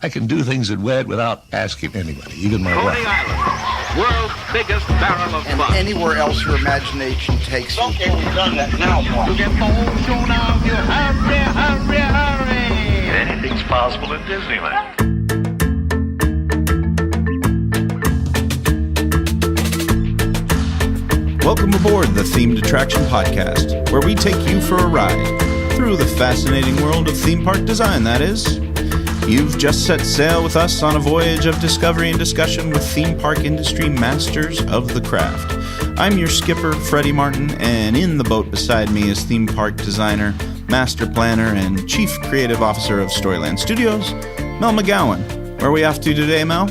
I can do things at WED without asking anybody, even my wife. Coney Island, world's biggest barrel of And fun. anywhere else your imagination takes you. Okay, we've done that now, Paul. To get the whole show now, you hurry, hurry, hurry. Anything's possible in Disneyland. Welcome aboard the Themed Attraction Podcast, where we take you for a ride through the fascinating world of theme park design, that is. You've just set sail with us on a voyage of discovery and discussion with theme park industry masters of the craft. I'm your skipper, Freddy Martin, and in the boat beside me is theme park designer, master planner, and chief creative officer of Storyland Studios, Mel McGowan. Where are we off to today, Mel?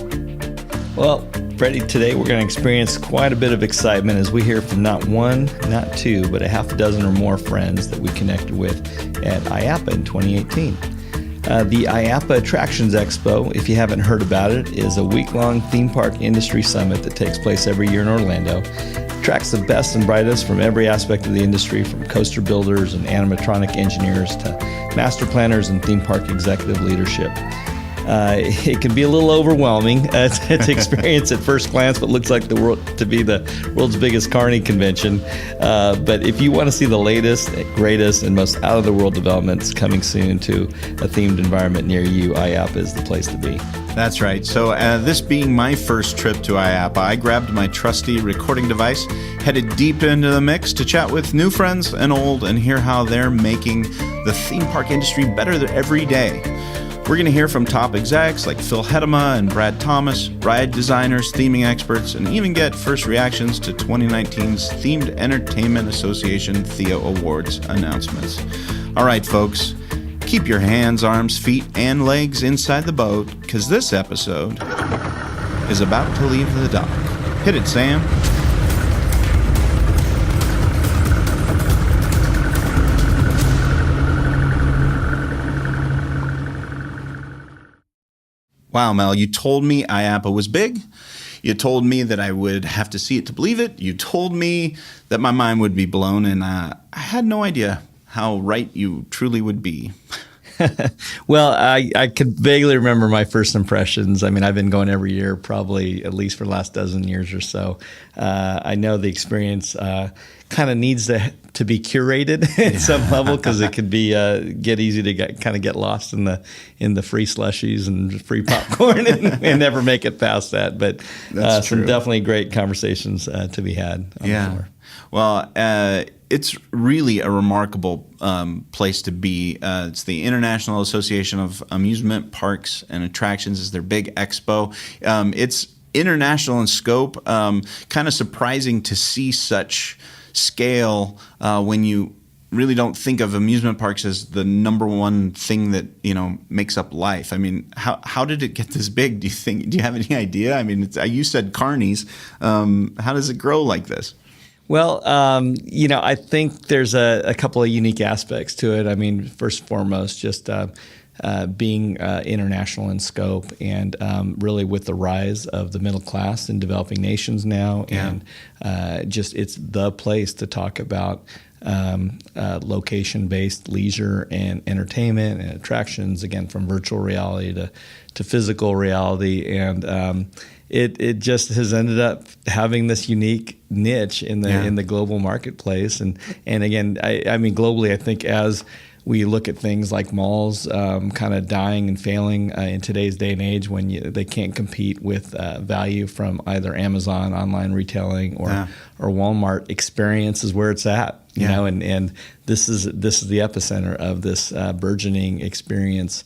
Well, Freddy, today we're going to experience quite a bit of excitement as we hear from not one, not two, but a half a dozen or more friends that we connected with at IAAPA in 2018. The IAAPA Attractions Expo, if you haven't heard about it, is a week-long theme park industry summit that takes place every year in Orlando. It attracts the best and brightest from every aspect of the industry, from coaster builders and animatronic engineers to master planners and theme park executive leadership. It can be a little overwhelming to experience at first glance what looks like the world's biggest carny convention. But if you want to see the latest, greatest, and most out-of-the-world developments coming soon to a themed environment near you, IAAPA is the place to be. That's right. So this being my first trip to IAAPA, I grabbed my trusty recording device, headed deep into the mix to chat with new friends and old and hear how they're making the theme park industry better every day. We're going to hear from top execs like Phil Hettema and Brad Thomas, ride designers, theming experts, and even get first reactions to 2019's Themed Entertainment Association THEO Awards announcements. All right, folks, keep your hands, arms, feet, and legs inside the boat, because this episode is about to leave the dock. Hit it, Sam. Wow, Mel, you told me IAAPA was big. You told me that I would have to see it to believe it. You told me that my mind would be blown, and I had no idea how right you truly would be. Well, I could vaguely remember my first impressions. I mean, I've been going every year, probably at least for the last dozen years or so. I know the experience kind of needs to be curated at some level, because it could be get easy to get lost in the free slushies and free popcorn and never make it past that. But some definitely great conversations to be had. Sure. Well, it's really a remarkable place to be. It's the International Association of Amusement Parks and Attractions. Is their big expo. It's international in scope. Kind of surprising to see such scale when you really don't think of amusement parks as the number one thing that makes up life. I mean, how did it get this big? Do you have any idea? I mean, you said carnies. How does it grow like this? Well, I think there's a couple of unique aspects to it. I mean, first and foremost, just being international in scope, and really with the rise of the middle class in developing nations now, and it's the place to talk about location-based leisure and entertainment and attractions, again, from virtual reality to physical reality, and it just has ended up having this unique niche in the global marketplace, and again, I mean globally, I think as we look at things like malls kind of dying and failing in today's day and age, when they can't compete with value from either Amazon online retailing or Walmart. Experience is where it's at, you know, and this is the epicenter of this burgeoning experience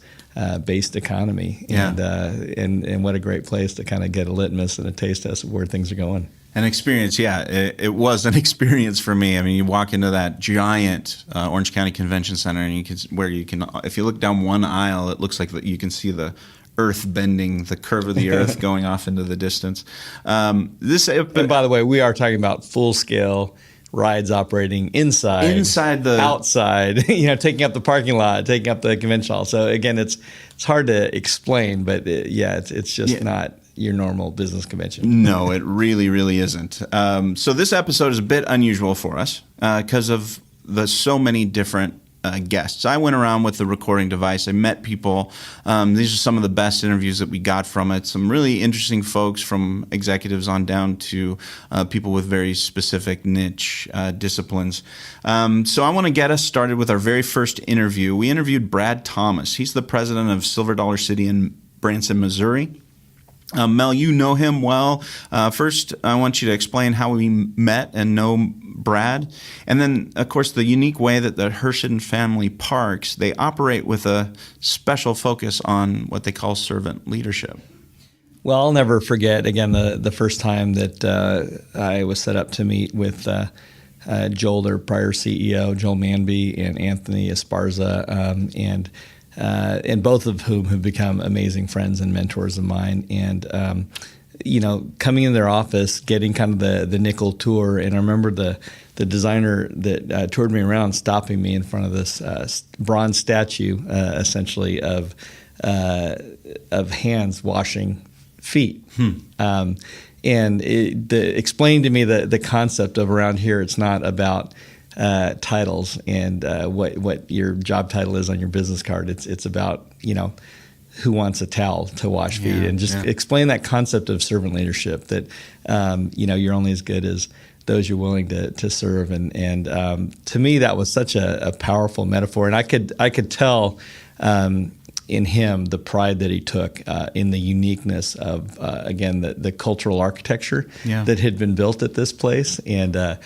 based economy, and what a great place to kind of get a litmus and a taste test of where things are going. An experience, it was an experience for me. I mean, you walk into that giant Orange County Convention Center, and you can, if you look down one aisle, it looks like you can see the earth bending, the curve of the earth going off into the distance. And by the way, we are talking about full scale rides operating inside the outside, taking up the parking lot, taking up the convention hall. So again, it's hard to explain, but it's just not your normal business convention. No, it really, really isn't. So this episode is a bit unusual for us because of the so many different guests. I went around with the recording device. I met people. These are some of the best interviews that we got from it. Some really interesting folks, from executives on down to people with very specific niche disciplines. So I want to get us started with our very first interview. We interviewed Brad Thomas. He's the president of Silver Dollar City in Branson, Missouri. Mel, you know him well. First, I want you to explain how we met and know Brad. And then, of course, the unique way that the Herschen family parks, they operate with a special focus on what they call servant leadership. Well, I'll never forget, again, the first time that I was set up to meet with Joel, their prior CEO, Joel Manby, and Anthony Esparza, and both of whom have become amazing friends and mentors of mine. And, coming in their office, getting kind of the nickel tour. And I remember the designer that toured me around stopping me in front of this bronze statue, essentially, of hands washing feet. And explained to me the concept of around here, it's not about titles and what your job title is on your business card. It's about, who wants a towel to wash feet, and just explain that concept of servant leadership, that, you're only as good as those you're willing to serve. And to me, that was such a powerful metaphor. And I could tell in him the pride that he took in the uniqueness of, again, the cultural architecture that had been built at this place. And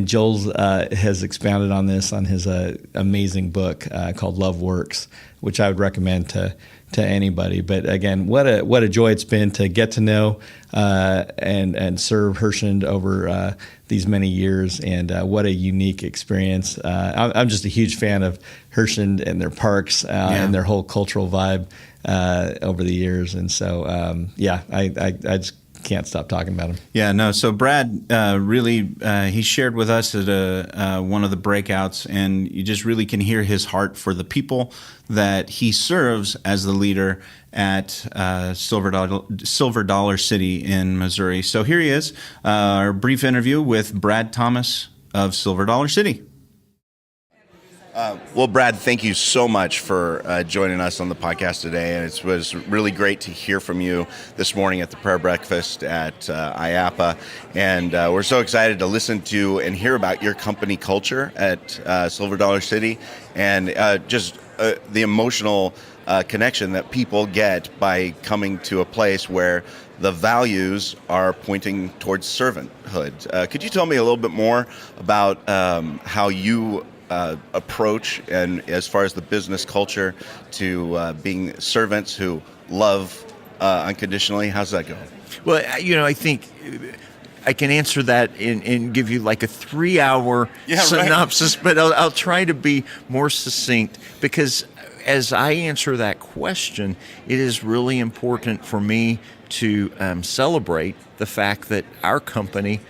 Joel's has expounded on this on his amazing book called Love Works, which I would recommend to anybody. But again, what a joy it's been to get to know and serve Herschen over these many years, and what a unique experience. I'm just a huge fan of Herschen and their parks and their whole cultural vibe over the years. And so, I just can't stop talking about him. Yeah, no. So Brad really, he shared with us at one of the breakouts, and you just really can hear his heart for the people that he serves as the leader at Silver Dollar City in Missouri. So here he is, our brief interview with Brad Thomas of Silver Dollar City. Well, Brad, thank you so much for joining us on the podcast today. And it was really great to hear from you this morning at the prayer breakfast at IAAPA. And we're so excited to listen to and hear about your company culture at Silver Dollar City, and just the emotional connection that people get by coming to a place where the values are pointing towards servanthood. Could you tell me a little bit more about how you approach, and as far as the business culture, to being servants who love unconditionally? How's that going? Well, I think I can answer that and give you like a 3-hour synopsis, but I'll try to be more succinct, because as I answer that question, it is really important for me to celebrate the fact that our company,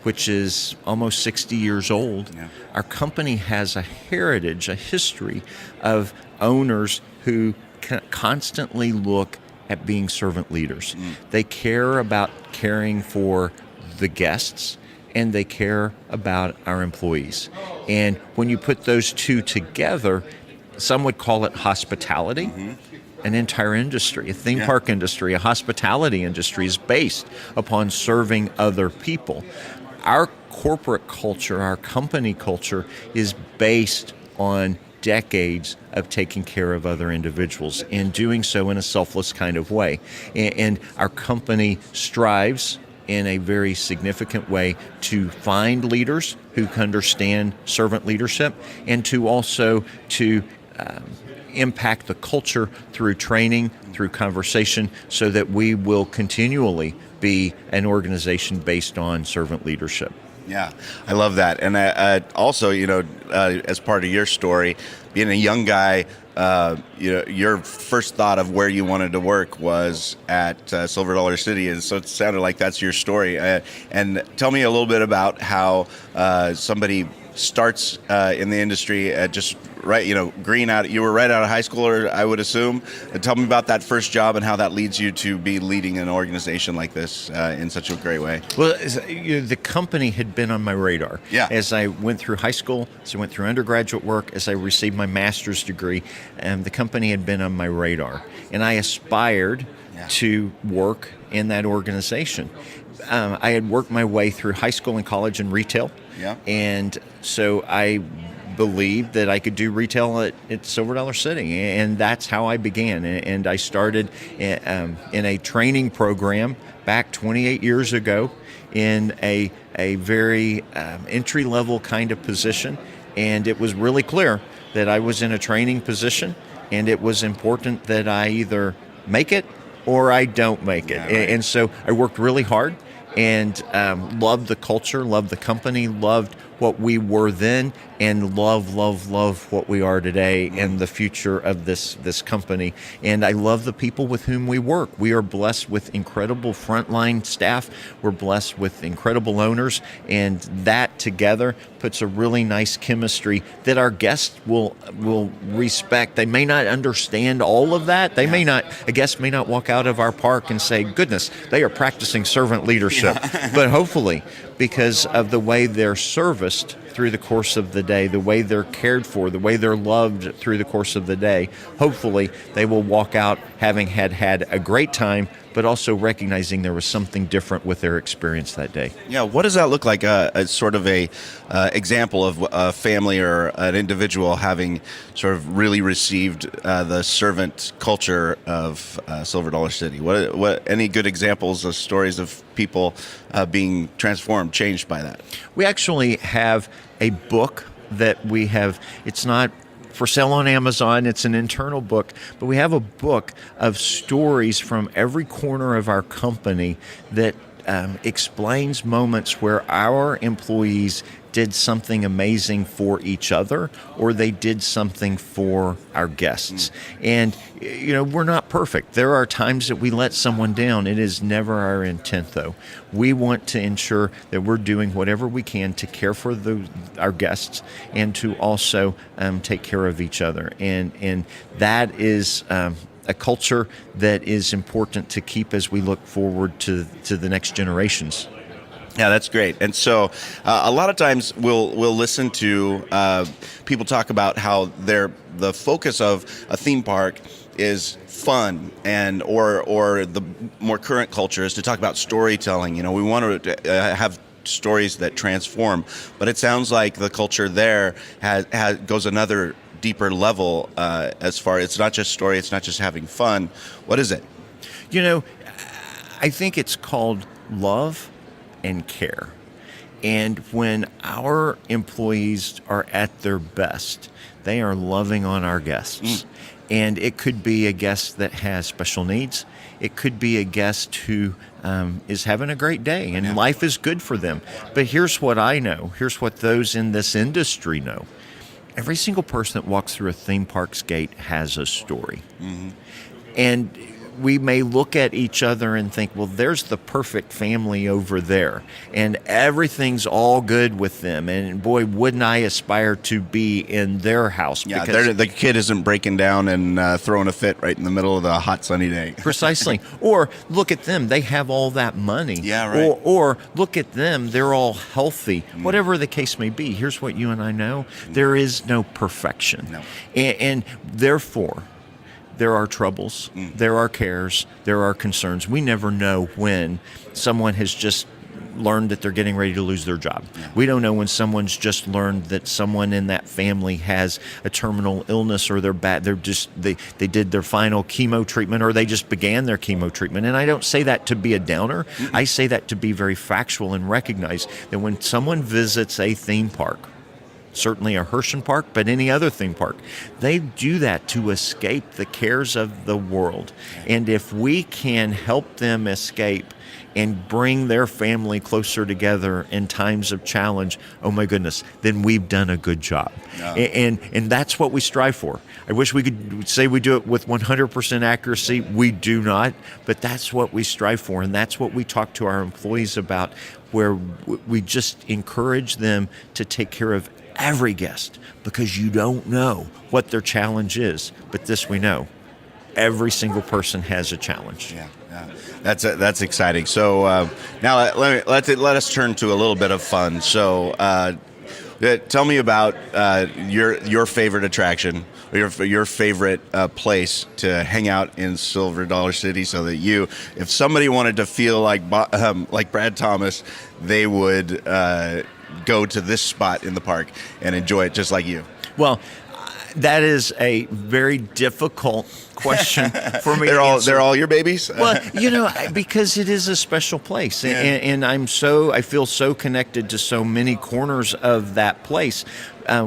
which is almost 60 years old, our company has a heritage, a history of owners who constantly look at being servant leaders. They care about caring for the guests, and they care about our employees. And when you put those two together, some would call it hospitality. An entire industry, a theme park industry, a hospitality industry is based upon serving other people. Our corporate culture, our company culture, is based on decades of taking care of other individuals and doing so in a selfless kind of way. And our company strives in a very significant way to find leaders who understand servant leadership, and to also impact the culture through training, through conversation, so that we will continually be an organization based on servant leadership. Yeah, I love that. And also, as part of your story, being a young guy, your first thought of where you wanted to work was at Silver Dollar City, and so it sounded like that's your story. And tell me a little bit about how somebody starts in the industry, just right, green out. You were right out of high school, or I would assume. Tell me about that first job and how that leads you to be leading an organization like this in such a great way. Well, the company had been on my radar. Yeah. As I went through high school, as I went through undergraduate work, as I received my master's degree, the company had been on my radar, and I aspired to work in that organization. I had worked my way through high school and college in retail. Yeah. And so I believed that I could do retail at Silver Dollar City, and that's how I began. And I started in a training program back 28 years ago in a very entry-level kind of position, and it was really clear that I was in a training position, and it was important that I either make it or I don't make it. Yeah, right. And so I worked really hard and loved the culture, loved the company, loved what we were then, and love what we are today and the future of this company. And I love the people with whom we work. We are blessed with incredible frontline staff. We're blessed with incredible owners, and that together puts a really nice chemistry that our guests will respect. They may not understand all of that. A guest may not walk out of our park and say, goodness, they are practicing servant leadership. But hopefully, because of the way they're serviced through the course of the day, the way they're cared for, the way they're loved through the course of the day, hopefully they will walk out having had a great time, but also recognizing there was something different with their experience that day. Yeah, what does that look like? A sort of a example of a family or an individual having sort of really received the servant culture of Silver Dollar City. What any good examples of stories of people being transformed, changed by that? We actually have a book that we have. It's not for sale on Amazon. It's an internal book, but we have a book of stories from every corner of our company that explains moments where our employees did something amazing for each other, or they did something for our guests. And, we're not perfect. There are times that we let someone down. It is never our intent, though. We want to ensure that we're doing whatever we can to care for our guests and to also take care of each other. And that is a culture that is important to keep as we look forward to the next generations. Yeah, that's great. And so a lot of times we'll listen to people talk about how the focus of a theme park is fun, and or the more current culture is to talk about storytelling. We want to have stories that transform, but it sounds like the culture there goes another deeper level as far. It's not just story. It's not just having fun. What is it? I think it's called love and care. And when our employees are at their best, they are loving on our guests. And it could be a guest that has special needs. It could be a guest who is having a great day and life is good for them. But here's what I know. Here's what those in this industry know. Every single person that walks through a theme park's gate has a story. And we may look at each other and think, well, there's the perfect family over there, and everything's all good with them. And boy, wouldn't I aspire to be in their house. Yeah, the kid isn't breaking down and throwing a fit right in the middle of the hot sunny day. Precisely. Or look at them, they have all that money. Yeah, right. Or look at them, they're all healthy. Whatever the case may be, here's what you and I know. There is no perfection. No. And therefore, there are troubles, there are cares, there are concerns. We never know when someone has just learned that they're getting ready to lose their job. We don't know when someone's just learned that someone in that family has a terminal illness, or they did their final chemo treatment, or they just began their chemo treatment. And I don't say that to be a downer. I say that to be very factual and recognize that when someone visits a theme park, certainly a Hershey Park, but any other theme park, they do that to escape the cares of the world. And if we can help them escape and bring their family closer together in times of challenge, oh my goodness, then we've done a good job. Yeah. And that's what we strive for. I wish we could say we do it with 100% accuracy. We do not, but that's what we strive for, and that's what we talk to our employees about, where we just encourage them to take care of every guest, because you don't know what their challenge is. But this we know. Every single person has a challenge. Yeah. That's exciting. So now let us turn to a little bit of fun. So tell me about your favorite attraction, or your favorite place to hang out in Silver Dollar City, so that if somebody wanted to feel like Brad Thomas, they would go to this spot in the park and enjoy it just like you. Well, that is a very difficult question for me. They're all your babies. Well, because it is a special place, and I feel so connected to so many corners of that place.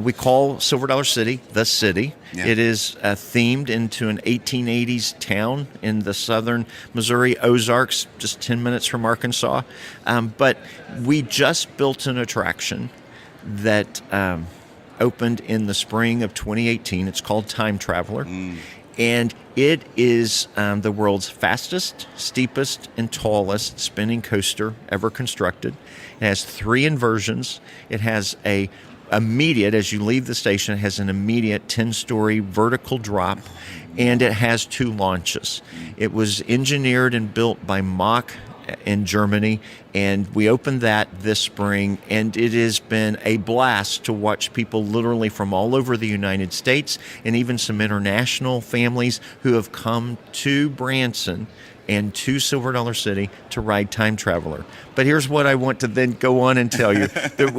We call Silver Dollar City the city. Yeah. It is themed into an 1880s town in the southern Missouri Ozarks, just 10 minutes from Arkansas. But we just built an attraction that opened in the spring of 2018. It's called Time Traveler. And it is the world's fastest, steepest, and tallest spinning coaster ever constructed. It has 3 inversions. It has immediate, as you leave the station, it has an immediate 10-story vertical drop, and it has 2 launches. It was engineered and built by Mach in Germany, and we opened that this spring, and it has been a blast to watch people literally from all over the United States, and even some international families who have come to Branson and to Silver Dollar City to ride Time Traveler. But here's what I want to then go on and tell you.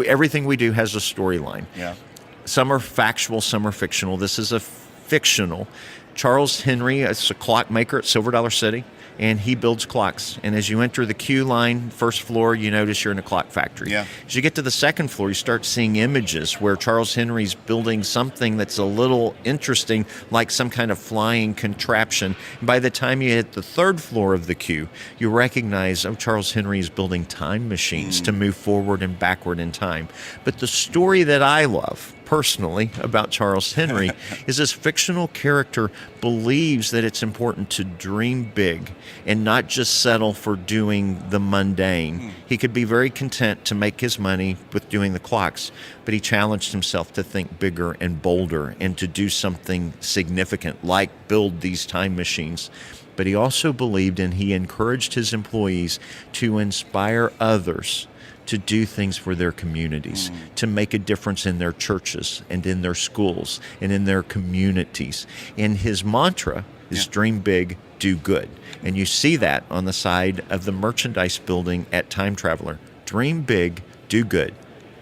Everything we do has a storyline. Yeah. Some are factual, some are fictional. This is a fictional. Charles Henry is a clockmaker at Silver Dollar City, and he builds clocks. And as you enter the queue line, first floor, you notice you're in a clock factory. Yeah. As you get to the second floor, you start seeing images where Charles Henry's building something that's a little interesting, like some kind of flying contraption. And by the time you hit the third floor of the queue, you recognize, Charles Henry is building time machines to move forward and backward in time. But the story that I love personally about Charles Henry is this fictional character believes that it's important to dream big and not just settle for doing the mundane. He could be very content to make his money with doing the clocks, but he challenged himself to think bigger and bolder and to do something significant like build these time machines. But he also believed, and he encouraged his employees to inspire others to do things for their communities, to make a difference in their churches and in their schools and in their communities. And his mantra is dream big, do good. And you see that on the side of the merchandise building at Time Traveler. Dream big, do good.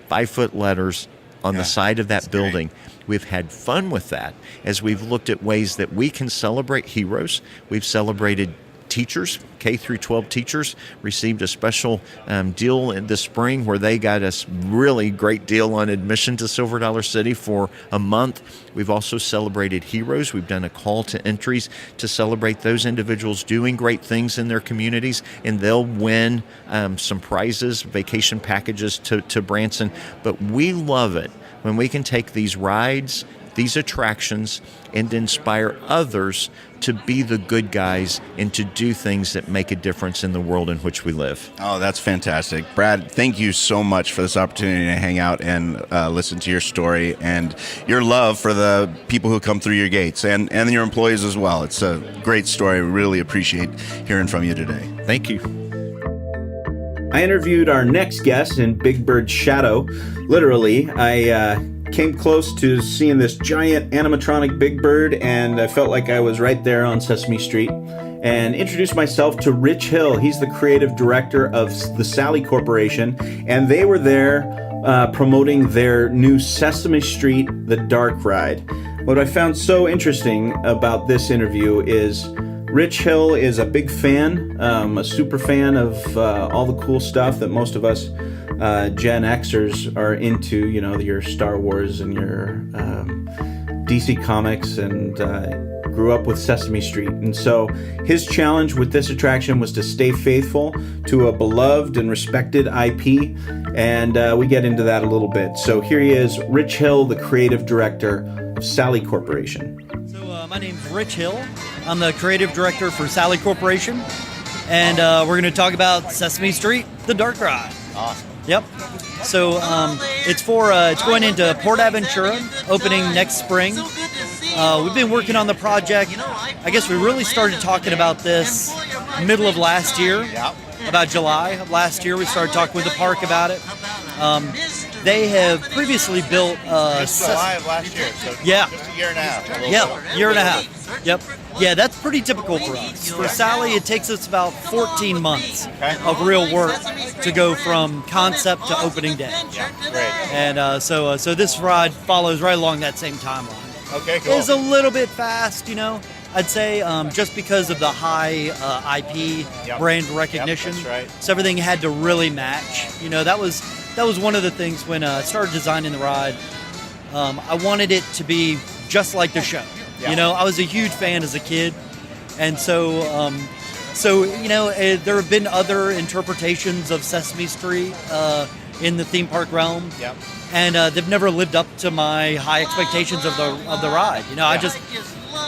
5-foot letters on the side of that building. Great. We've had fun with that as we've looked at ways that we can celebrate heroes. We've celebrated teachers. K through 12 teachers received a special deal in the spring where they got a really great deal on admission to Silver Dollar City for a month. We've also celebrated heroes. We've done a call to entries to celebrate those individuals doing great things in their communities, and they'll win some prizes, vacation packages to Branson. But we love it when we can take these rides, these attractions, and inspire others to be the good guys and to do things that make a difference in the world in which we live. Oh, that's fantastic. Brad, thank you so much for this opportunity to hang out and listen to your story and your love for the people who come through your gates and your employees as well. It's a great story. We really appreciate hearing from you today. Thank you. I interviewed our next guest in Big Bird's shadow. Literally, I came close to seeing this giant animatronic Big Bird, and I felt like I was right there on Sesame Street, and introduced myself to Rich Hill. He's the creative director of the Sally Corporation, and they were there promoting their new Sesame Street The Dark Ride. What I found so interesting about this interview is Rich Hill is a big fan, a super fan of all the cool stuff that most of us Gen Xers are into, your Star Wars and your DC Comics, and grew up with Sesame Street. And so his challenge with this attraction was to stay faithful to a beloved and respected IP, and we get into that a little bit. So here he is, Rich Hill, the creative director of Sally Corporation. So my name's Rich Hill. I'm the creative director for Sally Corporation, and we're going to talk about Sesame Street, The Dark Ride. Awesome. Yep. So it's going into Port Aventura, opening next spring. We've been working on the project. I guess we really started talking about this middle of last year. About July of last year, we started talking with the park about it. They have previously built. July of last year. So yeah. Just a year and a half. Yeah, year and a half. Yep. Yeah, that's pretty typical for us. For Sally, it takes us about 14 months of real work to go from concept to opening day. Yeah, great. And so this ride follows right along that same timeline. Okay, cool. It's a little bit fast, I'd say, just because of the high IP brand recognition. Yep, that's right. So everything had to really match. That was one of the things when I started designing the ride. I wanted it to be just like the show. Yeah. I was a huge fan as a kid, and so there have been other interpretations of Sesame Street in the theme park realm. Yep. And they've never lived up to my high expectations of the ride. I just,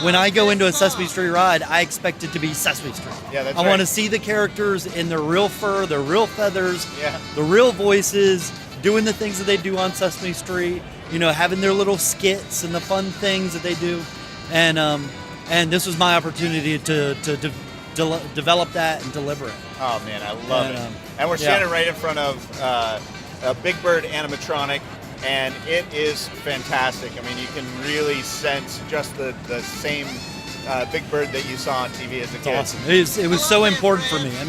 when I go into a Sesame Street ride, I expect it to be Sesame Street. Yeah, that's I right. want to see the characters in their real fur, their real feathers, Yeah. the real voices, doing the things that they do on Sesame Street. Having their little skits and the fun things that they do, and this was my opportunity to develop that and deliver it. Oh man, I love it. And we're standing right in front of a Big Bird animatronic, and it is fantastic. I mean, you can really sense just the same Big Bird that you saw on TV as a kid. Awesome. It was so important for me. I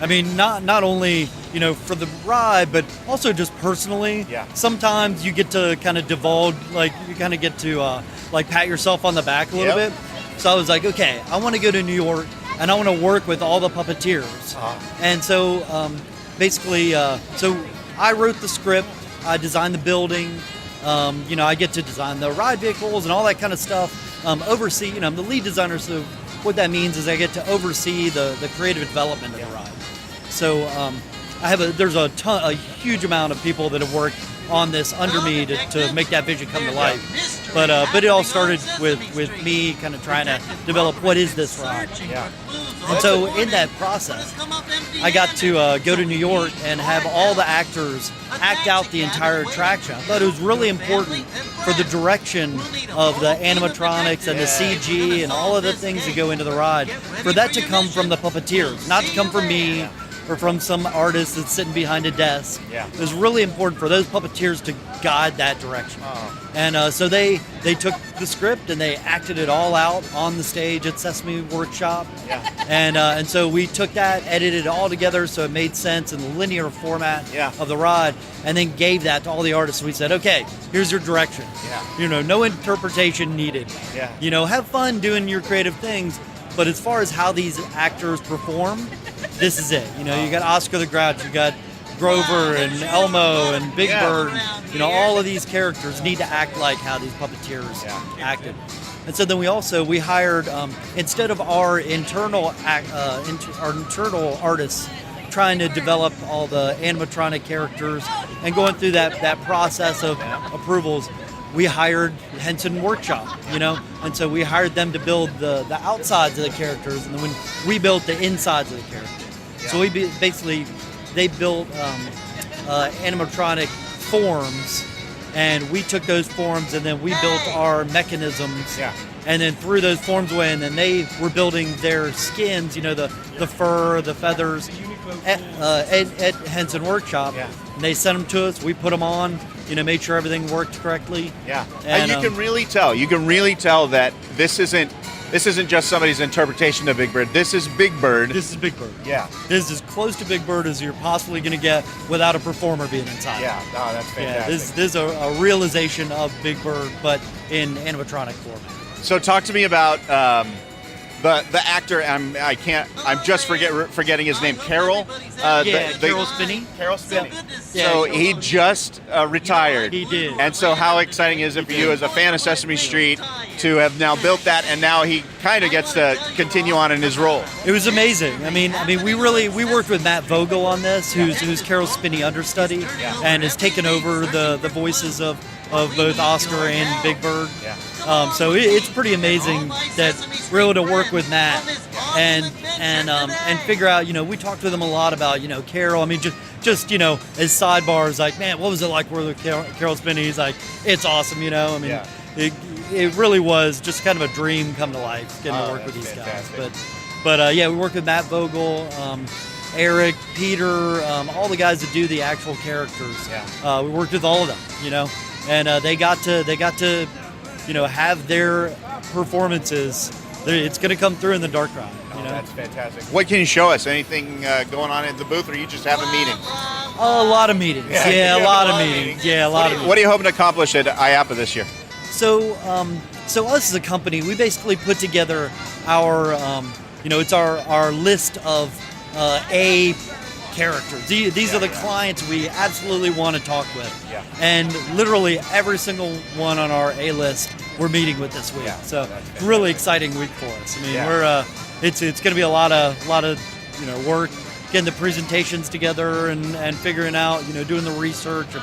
mean, not only for the ride, but also just personally. Yeah. Sometimes you get to kind of divulge, like you kind of get to pat yourself on the back a little bit. So I was like, okay, I want to go to New York and I want to work with all the puppeteers. And so basically, so I wrote the script, I designed the building. I get to design the ride vehicles and all that kind of stuff. Oversee, I'm the lead designer, so what that means is I get to oversee the creative development of the ride. So there's a huge amount of people that have worked on this under me to make that vision come to life. But it all started with me kind of trying to develop what is this ride. Yeah. And so in that process, I got to go to New York and have all the actors act out the entire attraction. I thought it was really important for the direction of the animatronics and the CG and all of the things that go into the ride, for that to come from the puppeteers, not to come from me or from some artist that's sitting behind a desk. Yeah. It was really important for those puppeteers to guide that direction. And so they took the script and they acted it all out on the stage at Sesame Workshop. Yeah. And so we took that, edited it all together so it made sense in the linear format of the ride, and then gave that to all the artists. We said, okay, here's your direction. Yeah. No interpretation needed. Yeah. Have fun doing your creative things, but as far as how these actors perform, this is it. You got Oscar the Grouch, you got Grover and Elmo and Big Bird. All of these characters need to act like how these puppeteers acted. And so then we hired, instead of our internal artists trying to develop all the animatronic characters and going through that process of approvals, we hired Henson Workshop, and so we hired them to build the outsides of the characters, and then when we built the insides of the characters. So they built animatronic forms, and we took those forms and then we built our mechanisms. And then threw those forms away, and then they were building their skins, the fur, the feathers, at Henson Workshop. And they sent them to us. We put them on, made sure everything worked correctly. And you can really tell. You can really tell that this isn't just somebody's interpretation of Big Bird. This is Big Bird. This is Big Bird. Yeah. This is as close to Big Bird as you're possibly going to get without a performer being inside. Yeah. Oh, that's fantastic. This is a realization of Big Bird, but in animatronic form. So talk to me about the actor. I'm just forgetting his name. Carol. Carol Spinney. Carol Spinney. Yeah. So he just retired. He did. And so how exciting is it for you as a fan of Sesame Street to have now built that, and now he kind of gets to continue on in his role? It was amazing. I mean, we worked with Matt Vogel on this, who's Carol Spinney understudy, and has taken over the voices of both Oscar and Big Bird. So it's pretty amazing that we're able to work with Matt and figure out, we talked to them a lot about, Carol. I mean, just as sidebars, like, man, what was it like working with Carol Spinney? He's like, it's awesome, I mean, it really was just kind of a dream come to life, getting to work with these guys. But we worked with Matt Vogel, Eric, Peter, all the guys that do the actual characters. We worked with all of them, and they got to have their performances. It's going to come through in the dark ride. That's fantastic. What can you show us? Anything going on in the booth, or you just having meetings? A lot of meetings. A lot of meetings. Yeah, a lot of meetings. What are you hoping to accomplish at IAAPA this year? So us as a company, we basically put together our, it's our list of A characters. These are the clients we absolutely want to talk with. Yeah. And literally every single one on our A list we're meeting with this week. Yeah, so really exciting week for us. I mean, we're it's going to be a lot of work getting the presentations together and figuring out, doing the research of,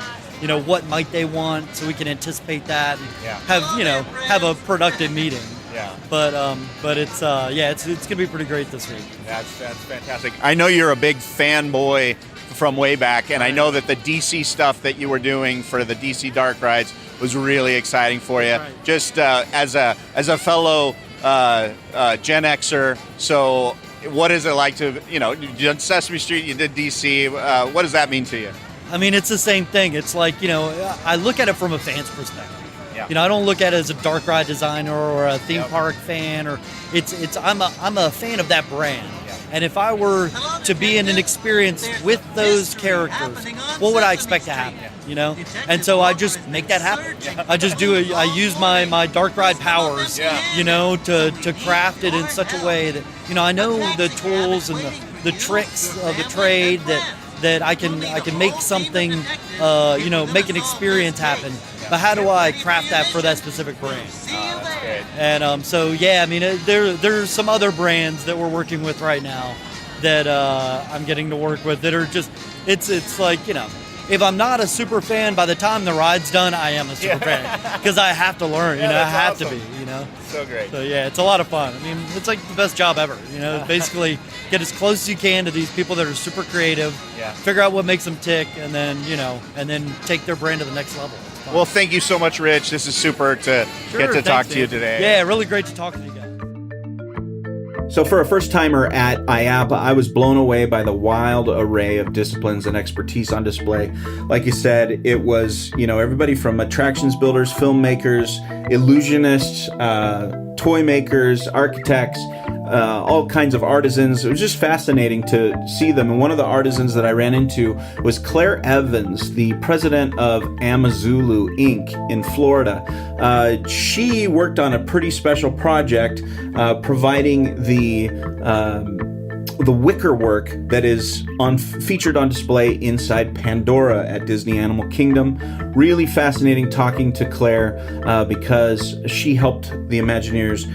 what might they want so we can anticipate that and have a productive meeting. Yeah. But it's it's gonna be pretty great this week. That's fantastic. I know you're a big fanboy from way back, and I know that the DC stuff that you were doing for the DC Dark Rides was really exciting for you. Right. Just as a fellow Gen Xer, so what is it like to you did Sesame Street, you did DC? What does that mean to you? I mean, it's the same thing. It's like I look at it from a fan's perspective. Yeah. I don't look at it as a dark ride designer or a theme park fan, or I'm a fan of that brand. Yeah. And if I were to be in an experience with those characters, what would I expect to happen? And so I just make that happen. I just do it. I use my dark ride powers, to craft it in such a way that I know the tools and the tricks of the trade that I can make something, make an experience happen. But how do I craft that for that specific brand? That's great. And there's some other brands that we're working with right now that I'm getting to work with that are just, it's like, if I'm not a super fan, by the time the ride's done, I am a super fan because I have to learn. I have to be. So great. So it's a lot of fun. I mean, it's like the best job ever. Basically get as close as you can to these people that are super creative. Yeah. Figure out what makes them tick, and then take their brand to the next level. Well, thank you so much, Rich. This is super to get to talk to you today. Yeah, really great to talk to you guys. So for a first-timer at IAAPA, I was blown away by the wild array of disciplines and expertise on display. Like you said, it was, everybody from attractions builders, filmmakers, illusionists, toy makers, architects, all kinds of artisans. It was just fascinating to see them. And one of the artisans that I ran into was Claire Evans, the president of amaZulu Inc. in Florida. She worked on a pretty special project providing the wicker work that is featured on display inside Pandora at Disney Animal Kingdom. Really fascinating talking to Claire because she helped the Imagineers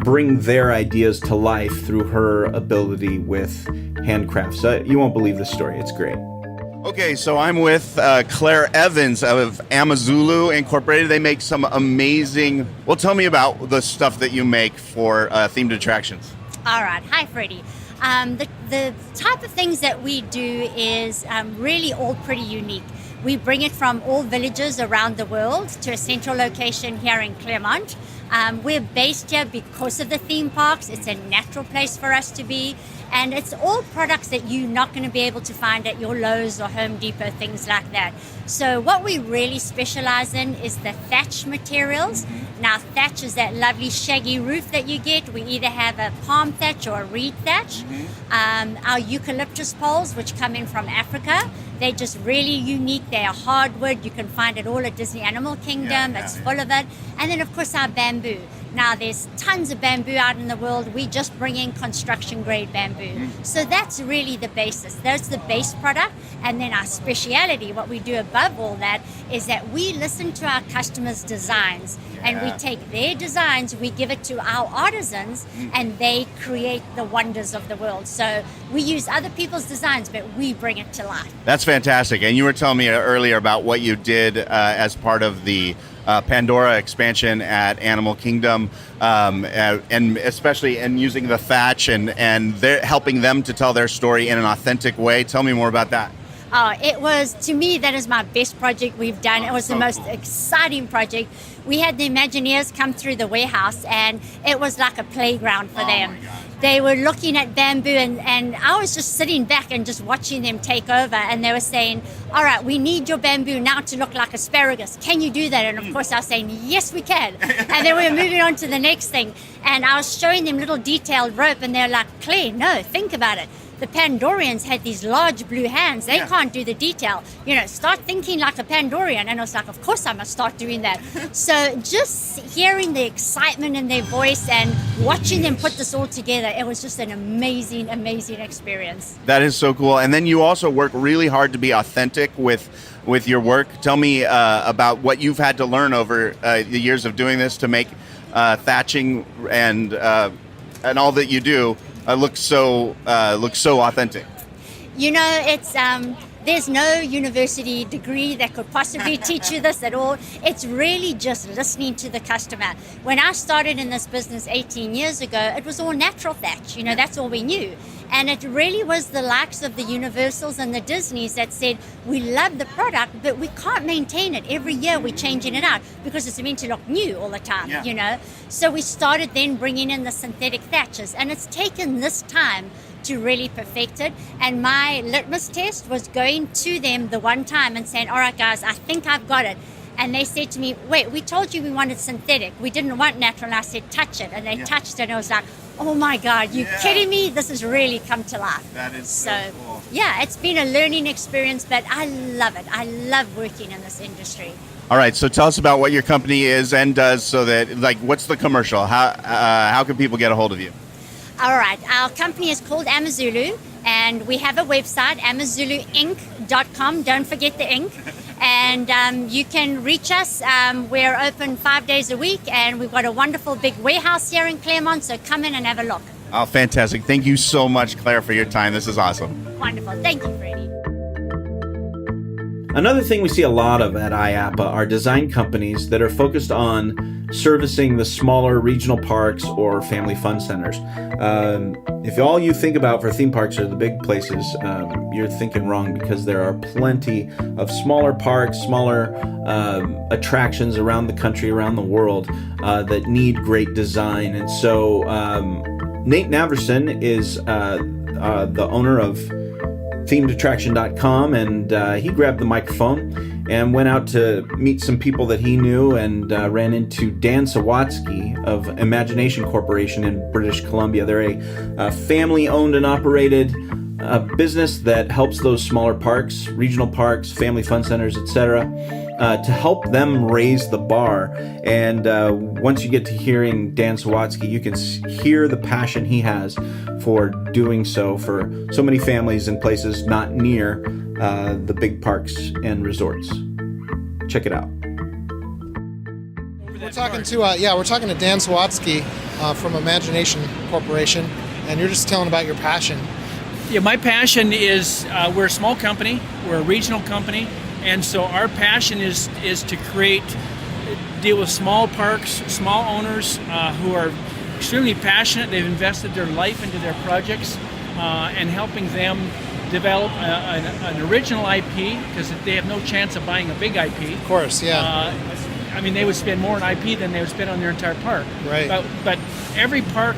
bring their ideas to life through her ability with handcrafts. You won't believe the story. It's great. Okay, so I'm with Claire Evans of amaZulu Incorporated. They make some amazing... Well, tell me about the stuff that you make for themed attractions. All right. Hi, Freddy. The type of things that we do is really all pretty unique. We bring it from all villages around the world to a central location here in Claremont. We're based here because of the theme parks. It's a natural place for us to be. And it's all products that you're not going to be able to find at your Lowe's or Home Depot, things like that. So what we really specialize in is the thatch materials. Now, thatch is that lovely shaggy roof that you get. We either have a palm thatch or a reed thatch. Our eucalyptus poles, which come in from Africa, they're just really unique. They are hardwood. You can find it all at Disney Animal Kingdom. It's full of it. And then, of course, our bamboo. Now, there's tons of bamboo out in the world. We just bring in construction-grade bamboo. So that's really the basis. That's the base product. And then our speciality, what we do above all that, is that we listen to our customers' designs. And we take their designs, we give it to our artisans, and they create the wonders of the world. So we use other people's designs, but we bring it to life. That's fantastic. And you were telling me earlier about what you did as part of the Pandora expansion at Animal Kingdom, and especially in using the thatch and they're helping them to tell their story in an authentic way. Tell me more about that. It was, to me, that is my best project we've done. It was the most exciting project. We had the Imagineers come through the warehouse, and it was like a playground for them. They were looking at bamboo, and I was just sitting back and just watching them take over, and they were saying, all right, we need your bamboo now to look like asparagus. Can you do that? And of course I was saying, yes, we can. And then we were moving on to the next thing. And I was showing them little detailed rope, and they're like, Claire, no, think about it. The Pandorians had these large blue hands. They can't do the detail. Start thinking like a Pandorian. And I was like, of course I must start doing that. So just hearing the excitement in their voice and watching them put this all together, it was just an amazing, amazing experience. That is so cool. And then you also work really hard to be authentic with your work. Tell me about what you've had to learn over the years of doing this to make thatching and all that you do looks so authentic. It's there's no university degree that could possibly teach you this at all. It's really just listening to the customer. When I started in this business 18 years ago, it was all natural thatch. That's all we knew. And it really was the likes of the Universals and the Disneys that said, we love the product, but we can't maintain it. Every year we're changing it out because it's meant to look new all the time, So we started then bringing in the synthetic thatches, and it's taken this time to really perfect it. And my litmus test was going to them the one time and saying, all right, guys, I think I've got it. And they said to me, wait, we told you we wanted synthetic. We didn't want natural. And I said, touch it. And they touched it, and I was like, oh my God, you kidding me? This has really come to life. That is so cool. Yeah, it's been a learning experience, but I love it. I love working in this industry. All right, so tell us about what your company is and does, so that, what's the commercial? How can people get a hold of you? All right, our company is called amaZulu, and we have a website, amazuluinc.com. Don't forget the ink. And you can reach us. We're open 5 days a week, and we've got a wonderful big warehouse here in Claremont, so come in and have a look. Oh, fantastic. Thank you so much, Claire, for your time. This is awesome. Wonderful. Thank you, Freddy. Another thing we see a lot of at IAAPA are design companies that are focused on servicing the smaller regional parks or family fun centers. If all you think about for theme parks are the big places, you're thinking wrong, because there are plenty of smaller parks, smaller attractions around the country, around the world that need great design. And so Nate Naverson is the owner of themedattraction.com, and he grabbed the microphone and went out to meet some people that he knew, and ran into Dan Sawatzky of Imagination Corporation in British Columbia. They're a family-owned and operated business that helps those smaller parks, regional parks, family fun centers, etc., to help them raise the bar. And once you get to hearing Dan Sawatzky, you can hear the passion he has for doing so for so many families in places not near the big parks and resorts. Check it out. We're talking to Dan Sawatzky from Imagination Corporation, and you're just telling about your passion. Yeah, my passion is we're a small company, we're a regional company, and so our passion is to deal with small parks, small owners who are extremely passionate. They've invested their life into their projects, and helping them develop an original IP, because they have no chance of buying a big IP. Of course, yeah. They would spend more on IP than they would spend on their entire park. Right. But every park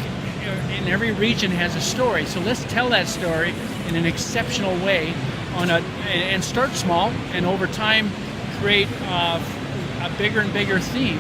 in every region has a story, so let's tell that story in an exceptional way and start small, and over time create a bigger and bigger theme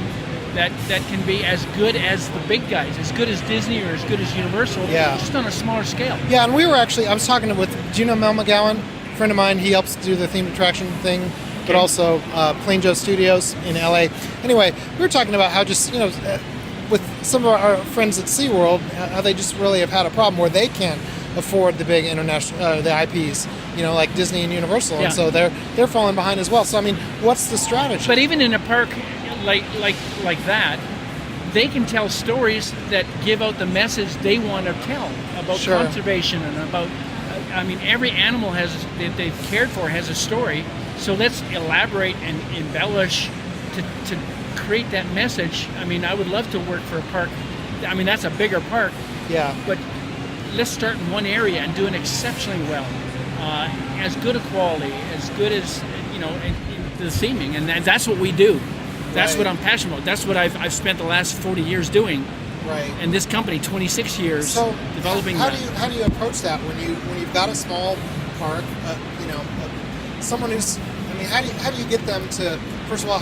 that can be as good as the big guys, as good as Disney or as good as Universal, just on a smaller scale. Yeah, and I was talking do you know Mel McGowan? A friend of mine, he helps do the theme attraction thing, but also Plain Joe Studios in LA. Anyway, we were talking about how just, with some of our friends at SeaWorld, how they just really have had a problem where they can't afford the big international the IPs, like Disney and Universal, and so they're falling behind as well. So what's the strategy? But even in a park like that, they can tell stories that give out the message they want to tell about conservation and about. Every animal that they've cared for has a story. So let's elaborate and embellish to create that message. I mean, I would love to work for a park. I mean, that's a bigger park. Yeah. But let's start in one area and doing exceptionally well. As good a quality, as good as, in the theming. And that's what we do. That's Right. what I'm passionate about. That's what I've spent the last 40 years doing. Right. And this company, 26 years developing how that. do you approach that when you've got a small park? Someone who's. I mean, how do you get them to first of all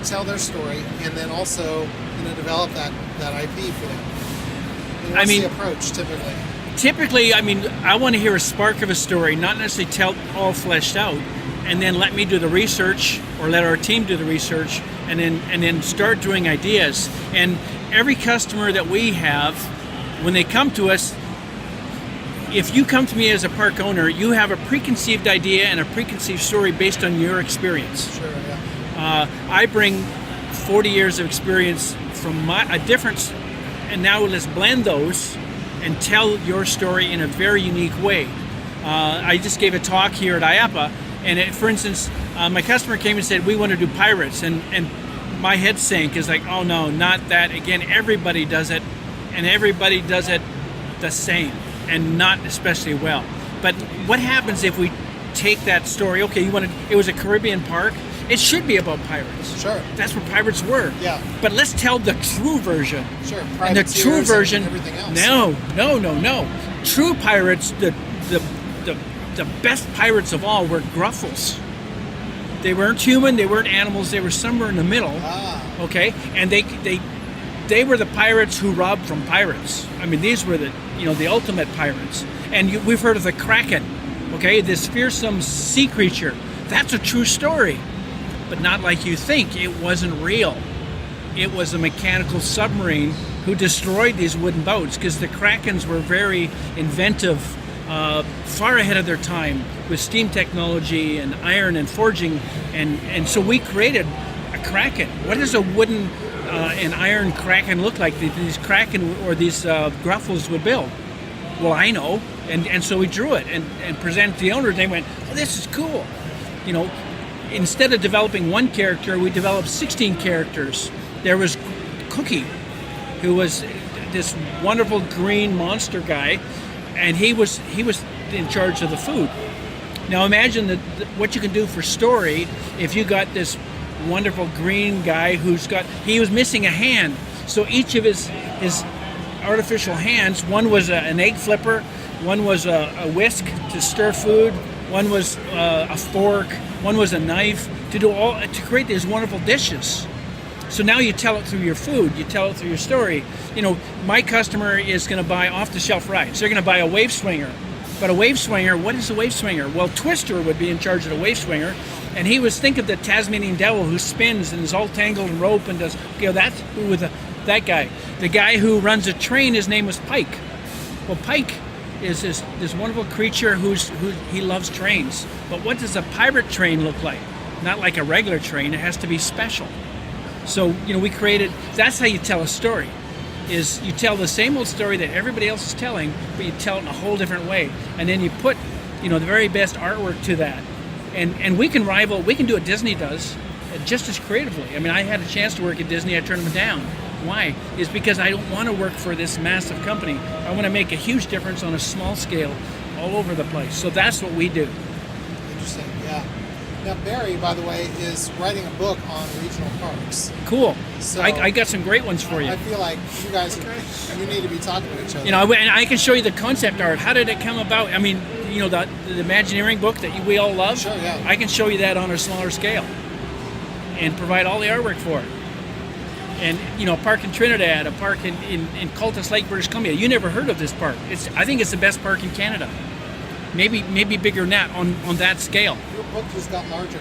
tell their story and then also develop that IP for them? What's the approach typically? Typically, I mean, I want to hear a spark of a story, not necessarily tell all fleshed out, and then let me do the research or let our team do the research, and then start doing ideas. And every customer that we have, when they come to us, if you come to me as a park owner, you have a preconceived idea and a preconceived story based on your experience. Sure, yeah. I bring 40 years of experience from a difference, and now let's blend those and tell your story in a very unique way. I just gave a talk here at IAAPA, and for instance, my customer came and said, we want to do pirates, and my head sank. Is like, oh no, not that. Again, everybody does it, and everybody does it the same, and not especially well. But what happens if we take that story, okay, it was a Caribbean park, it should be about pirates. Sure. That's what pirates were. Yeah. But let's tell the true version. Sure. And the true version. And everything else. No. True pirates, the best pirates of all were Gruffles. They weren't human, they weren't animals, they were somewhere in the middle. Okay? And they were the pirates who robbed from pirates. I mean, these were the ultimate pirates. And we've heard of the Kraken, okay? This fearsome sea creature. That's a true story, but not like you think. It wasn't real. It was a mechanical submarine who destroyed these wooden boats, because the Krakens were very inventive, far ahead of their time with steam technology and iron and forging, and so we created a Kraken. What does a wooden and iron Kraken look like that these Kraken or these Gruffles would build? Well, I know, and so we drew it and presented to the owner. They went, oh, this is cool. Instead of developing one character, we developed 16 characters. There was Cookie, who was this wonderful green monster guy, and he was in charge of the food. Now imagine what you can do for story if you got this wonderful green guy he was missing a hand. So each of his artificial hands, one was an egg flipper, one was a whisk to stir food, one was a fork, one was a knife, to create these wonderful dishes. So now you tell it through your food, you tell it through your story. My customer is going to buy off-the-shelf rides. They're going to buy a wave swinger. But a wave swinger, what is a wave swinger? Well, Twister would be in charge of the wave swinger, and he was think of the Tasmanian devil who spins and is all tangled in rope and does. That's who with that guy. The guy who runs a train, his name was Pike. Well, Pike is this wonderful creature who he loves trains. But what does a pirate train look like? Not like a regular train. It has to be special. So we created. That's how you tell a story. Is you tell the same old story that everybody else is telling, but you tell it in a whole different way, and then you put the very best artwork to that, and we can rival. We can do what Disney does, just as creatively. I mean, I had a chance to work at Disney. I turned them down. Why? Is because I don't want to work for this massive company. I want to make a huge difference on a small scale, all over the place. So that's what we do. Interesting. Yeah. Now, Barry, by the way, is writing a book on regional parks. Cool. So I got some great ones for you. I feel like you guys, you need to be talking to each other. And I can show you the concept art. How did it come about? I mean, the Imagineering book that we all love. Sure, yeah. I can show you that on a smaller scale, and provide all the artwork for it. And a park in Trinidad, a park in Cultus Lake, British Columbia. You never heard of this park? I think it's the best park in Canada. Maybe bigger than that on that scale. Your book just got larger.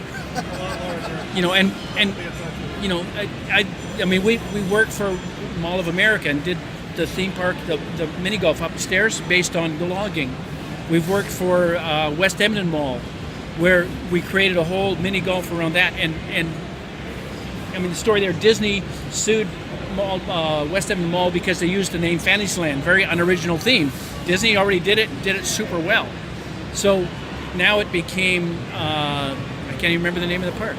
I mean, we worked for Mall of America and did the theme park, the mini golf upstairs based on the logging. We've worked for West Edmonton Mall, where we created a whole mini golf around that. And I mean, the story there, Disney sued West Edmonton Mall because they used the name Fantasyland, very unoriginal theme. Disney already did it super well. So now it became, I can't even remember the name of the park.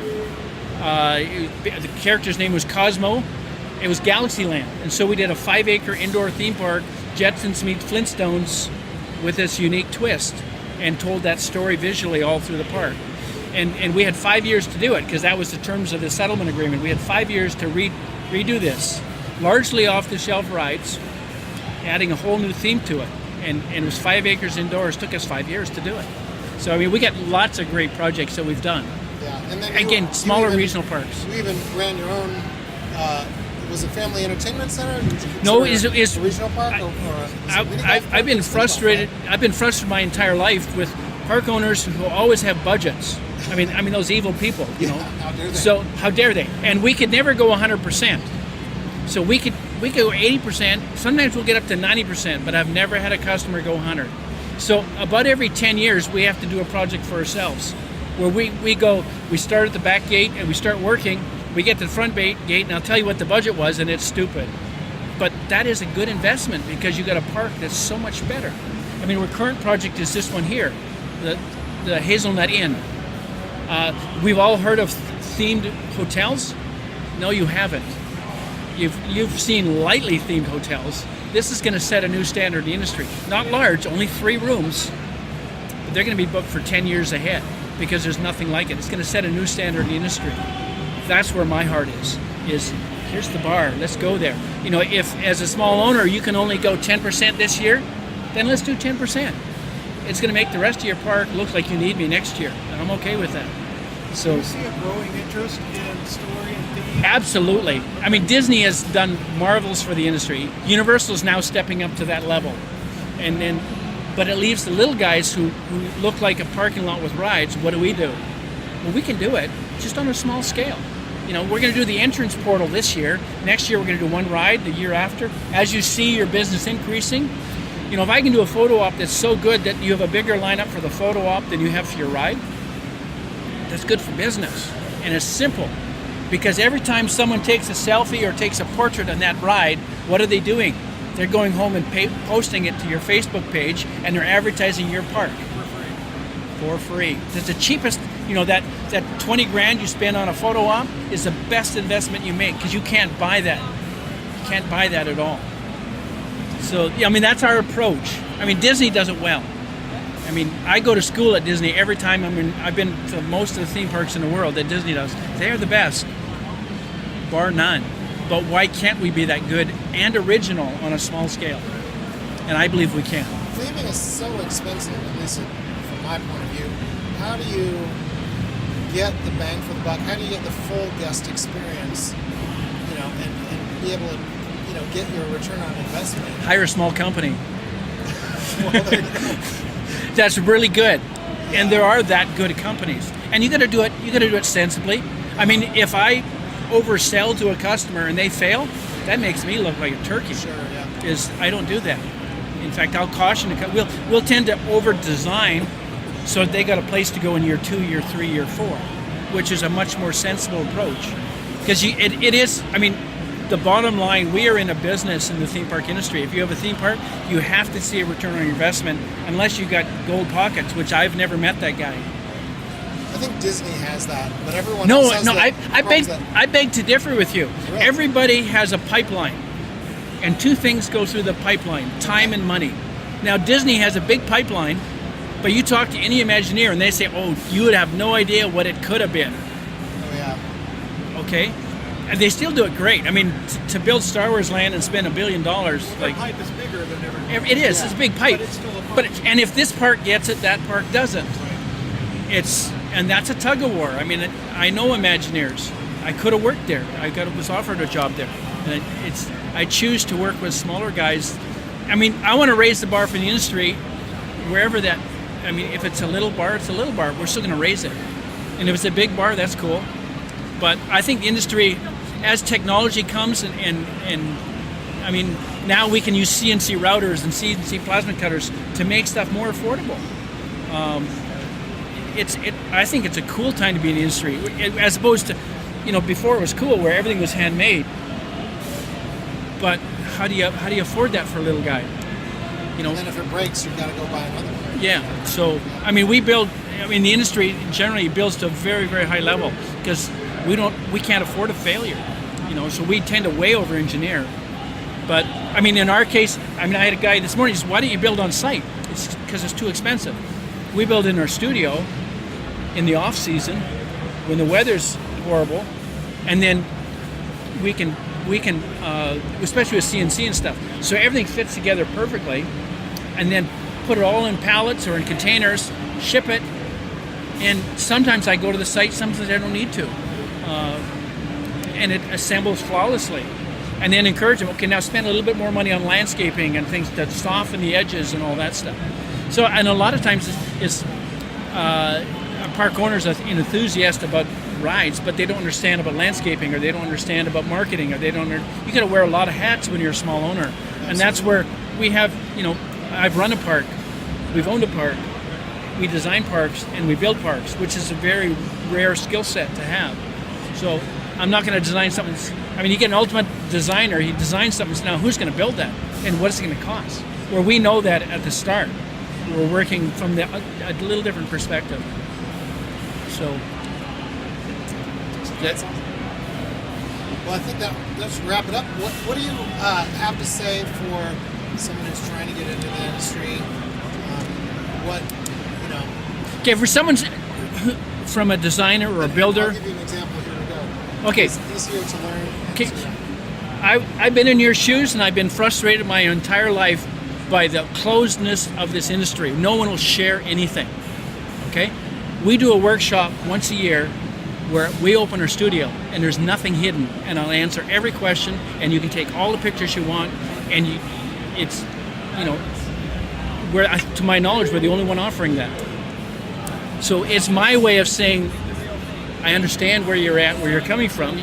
The character's name was Cosmo. It was Galaxyland. And so we did a 5-acre indoor theme park, Jetsons meet Flintstones, with this unique twist, and told that story visually all through the park. And we had 5 years to do it, because that was the terms of the settlement agreement. We had 5 years to redo this. Largely off-the-shelf rides, adding a whole new theme to it. And it was 5 acres indoors. Took us 5 years to do it. So, I mean, we got lots of great projects that we've done. Yeah. And then Again, smaller regional parks. You even ran your own, was it Family Entertainment Center? No, it's a regional park? I've been frustrated. I've been frustrated my entire life with park owners who always have budgets. I mean those evil people, you know. How dare they? So how dare they? And we could never go 100%. So we could go 80%. Sometimes we'll get up to 90%, but I've never had a customer go 100. So about every 10 years, we have to do a project for ourselves, where we start at the back gate and we start working. We get to the front gate, and I'll tell you what the budget was, and it's stupid. But that is a good investment, because you got a park that's so much better. I mean, our current project is this one here, the Hazelnut Inn. We've all heard of themed hotels. No, you haven't. You've seen lightly themed hotels. This is going to set a new standard in the industry. Not large, only 3 rooms, but they're going to be booked for 10 years ahead, because there's nothing like it. It's going to set a new standard in the industry. That's where my heart is here's the bar, let's go there. You know, if as a small owner you can only go 10% this year, then let's do 10%. It's going to make the rest of your park look like you need me next year, and I'm okay with that. So do you see a growing interest in story and theme? Absolutely. I mean, Disney has done marvels for the industry. Universal is now stepping up to that level, but it leaves the little guys who look like a parking lot with rides. What do? Well, we can do it, just on a small scale. You know, we're going to do the entrance portal this year. Next year, we're going to do one ride. The year after, as you see your business increasing, you know, if I can do a photo op that's so good that you have a bigger lineup for the photo op than you have for your ride, that's good for business. And it's simple, because every time someone takes a selfie or takes a portrait on that ride, what are they doing? They're going home and posting it to your Facebook page, and they're advertising your park for free. It's the cheapest. You know, that 20 grand you spend on a photo op is the best investment you make, because you can't buy that. You can't buy that at all. So, yeah, I mean, that's our approach. I mean, Disney does it well. I mean, I go to school at Disney every time. I've been to most of the theme parks in the world that Disney does. They're the best, bar none. But why can't we be that good and original on a small scale? And I believe we can. Theming is so expensive, at least from my point of view. How do you get the bang for the buck? How do you get the full guest experience, you know, and be able to, you know, get your return on investment? Hire a small company. That's really good. And there are that good companies. And you got to do it sensibly. I mean, if I oversell to a customer and they fail, that makes me look like a turkey. Sure, yeah. Is I don't do that. In fact, I'll caution. We'll tend to over-design so they got a place to go in year 2, year 3, year 4, which is a much more sensible approach. Because it is. I mean, the bottom line, we are in a business in the theme park industry. If you have a theme park, you have to see a return on your investment, unless you got gold pockets, which I've never met that guy. I think Disney has that, but everyone else has that. I beg to differ with you. Really? Everybody has a pipeline, and 2 things go through the pipeline: time and money. Now, Disney has a big pipeline, but you talk to any Imagineer and they say, "Oh, you would have no idea what it could have been." Oh yeah. Okay, and they still do it great. I mean, to build Star Wars Land and spend $1 billion, The pipe is bigger than ever. it is. It's a big pipe. But it's still a pipe. And if this park gets it, that park doesn't. And that's a tug of war. I mean, I know Imagineers. I could have worked there. Was offered a job there. And I choose to work with smaller guys. I mean, I want to raise the bar for the industry, wherever that. I mean, if it's a little bar, it's a little bar. We're still going to raise it. And if it's a big bar, that's cool. But I think the industry, as technology comes, and I mean, now we can use CNC routers and CNC plasma cutters to make stuff more affordable. I think it's a cool time to be in the industry, as opposed to, you know, before it was cool where everything was handmade. But how do you afford that for a little guy? You know. And then if it breaks, you've got to go buy another one. Yeah. So I mean, the industry generally builds to a very, very high level, because we can't afford a failure, so we tend to way over engineer. But I mean, in our case, I had a guy this morning, he said, why don't you build on site? It's because it's too expensive. We build in our studio in the off season when the weather's horrible, and then we can especially with CNC and stuff, so everything fits together perfectly, and then put it all in pallets or in containers, ship it, and sometimes I go to the site, sometimes I don't need to, and it assembles flawlessly. And then encourage them, okay, now spend a little bit more money on landscaping and things that soften the edges and all that stuff. So, and a lot of times it's park owners are enthusiastic about rides, but they don't understand about landscaping, or they don't understand about marketing, or you got to wear a lot of hats when you're a small owner. And that's where we have, I've run a park, we've owned a park, we design parks, and we build parks, which is a very rare skill set to have. So I'm not going to design something. You get an ultimate designer, he designs something, so now who's going to build that? And what's it going to cost? Where we know that at the start. We're working from a little different perspective. So that's... Well, I think let's wrap it up. What do you have to say for someone who's trying to get into the industry? Okay, for someone from a designer or a builder... I'll give you an example. Here we go. Okay. It's easier to learn. Okay. I've been in your shoes, and I've been frustrated my entire life by the closedness of this industry. No one will share anything. Okay? We do a workshop once a year where we open our studio, and there's nothing hidden, and I'll answer every question, and you can take all the pictures you want, and to my knowledge, we're the only one offering that. So it's my way of saying, I understand where you're at, where you're coming from.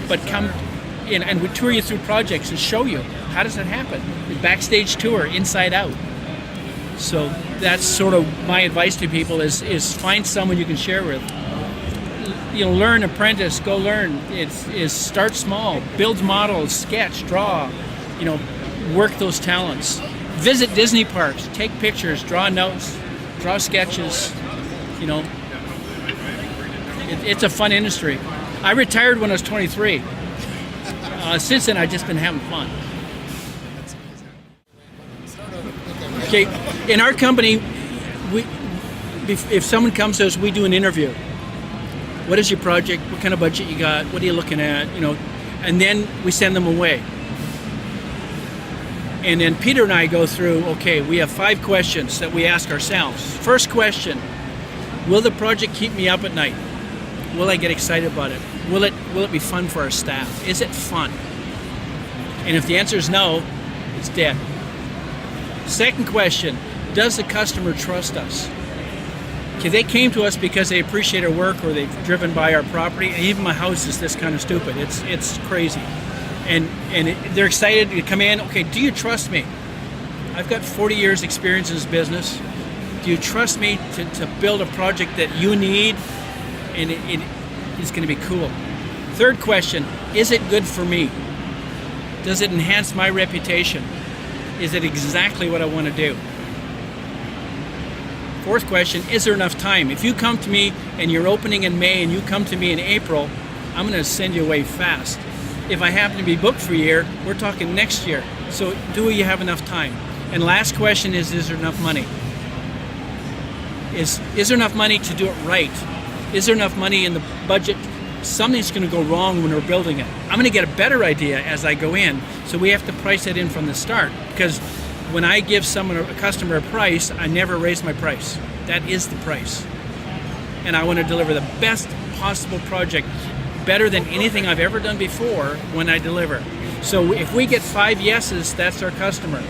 But come in, and we tour you through projects and show you how does that happen. The backstage tour, inside out. So that's sort of my advice to people: is find someone you can share with. Learn, apprentice, go learn. Is start small, build models, sketch, draw. Work those talents. Visit Disney parks, take pictures, draw notes, draw sketches. It's a fun industry. I retired when I was 23. Since then, I've just been having fun. Okay, in our company, if someone comes to us, we do an interview. What is your project? What kind of budget you got? What are you looking at? And then we send them away. And then Peter and I go through, okay, we have 5 questions that we ask ourselves. First question, will the project keep me up at night? Will I get excited about it? Will it be fun for our staff? Is it fun? And if the answer is no, it's dead. Second question, does the customer trust us? Okay, they came to us because they appreciate our work, or they've driven by our property, and even my house is this kind of stupid. It's crazy. And they're excited to come in. Okay, do you trust me? I've got 40 years experience in this business. Do you trust me to build a project that you need? And it's going to be cool. Third question, is it good for me? Does it enhance my reputation? Is it exactly what I want to do? Fourth question, is there enough time? If you come to me and you're opening in May and you come to me in April, I'm going to send you away fast. If I happen to be booked for a year, we're talking next year. So do you have enough time? And last question is there enough money? Is there enough money to do it right? Is there enough money in the budget? Something's going to go wrong when we're building it. I'm going to get a better idea as I go in, so we have to price it in from the start. Because when I give a customer a price, I never raise my price. That is the price. And I want to deliver the best possible project, better than anything I've ever done before when I deliver. So if we get 5 yeses, that's our customer.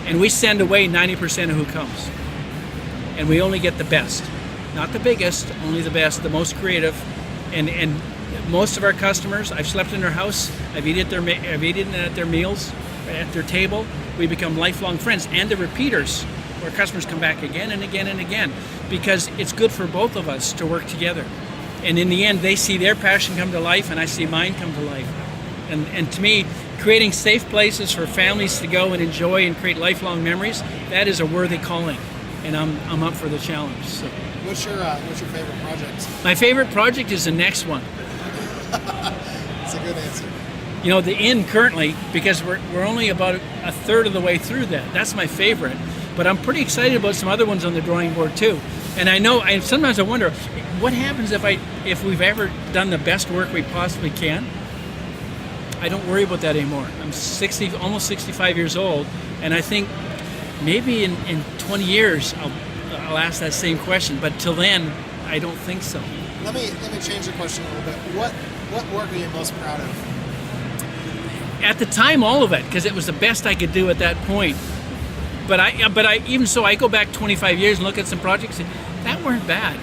And we send away 90% of who comes. And we only get the best. Not the biggest, only the best, the most creative. And most of our customers, I've slept in their house, I've eaten at their meals, at their table. We become lifelong friends, and the repeaters, where customers come back again and again and again, because it's good for both of us to work together. And in the end, they see their passion come to life, and I see mine come to life. And to me, creating safe places for families to go and enjoy and create lifelong memories, that is a worthy calling. and I'm up for the challenge. So. What's your favorite project? My favorite project is the next one. That's a good answer. You know, the inn currently, because we're only about a third of the way through that. That's my favorite. But I'm pretty excited about some other ones on the drawing board too. And I know, sometimes I wonder, what happens if we've ever done the best work we possibly can? I don't worry about that anymore. I'm almost 65 years old, and I think maybe in 20 years I'll ask that same question. But till then, I don't think so. Let me change the question a little bit. What work are you most proud of? At the time, all of it, because it was the best I could do at that point. But I even so, I go back 25 years and look at some projects that weren't bad.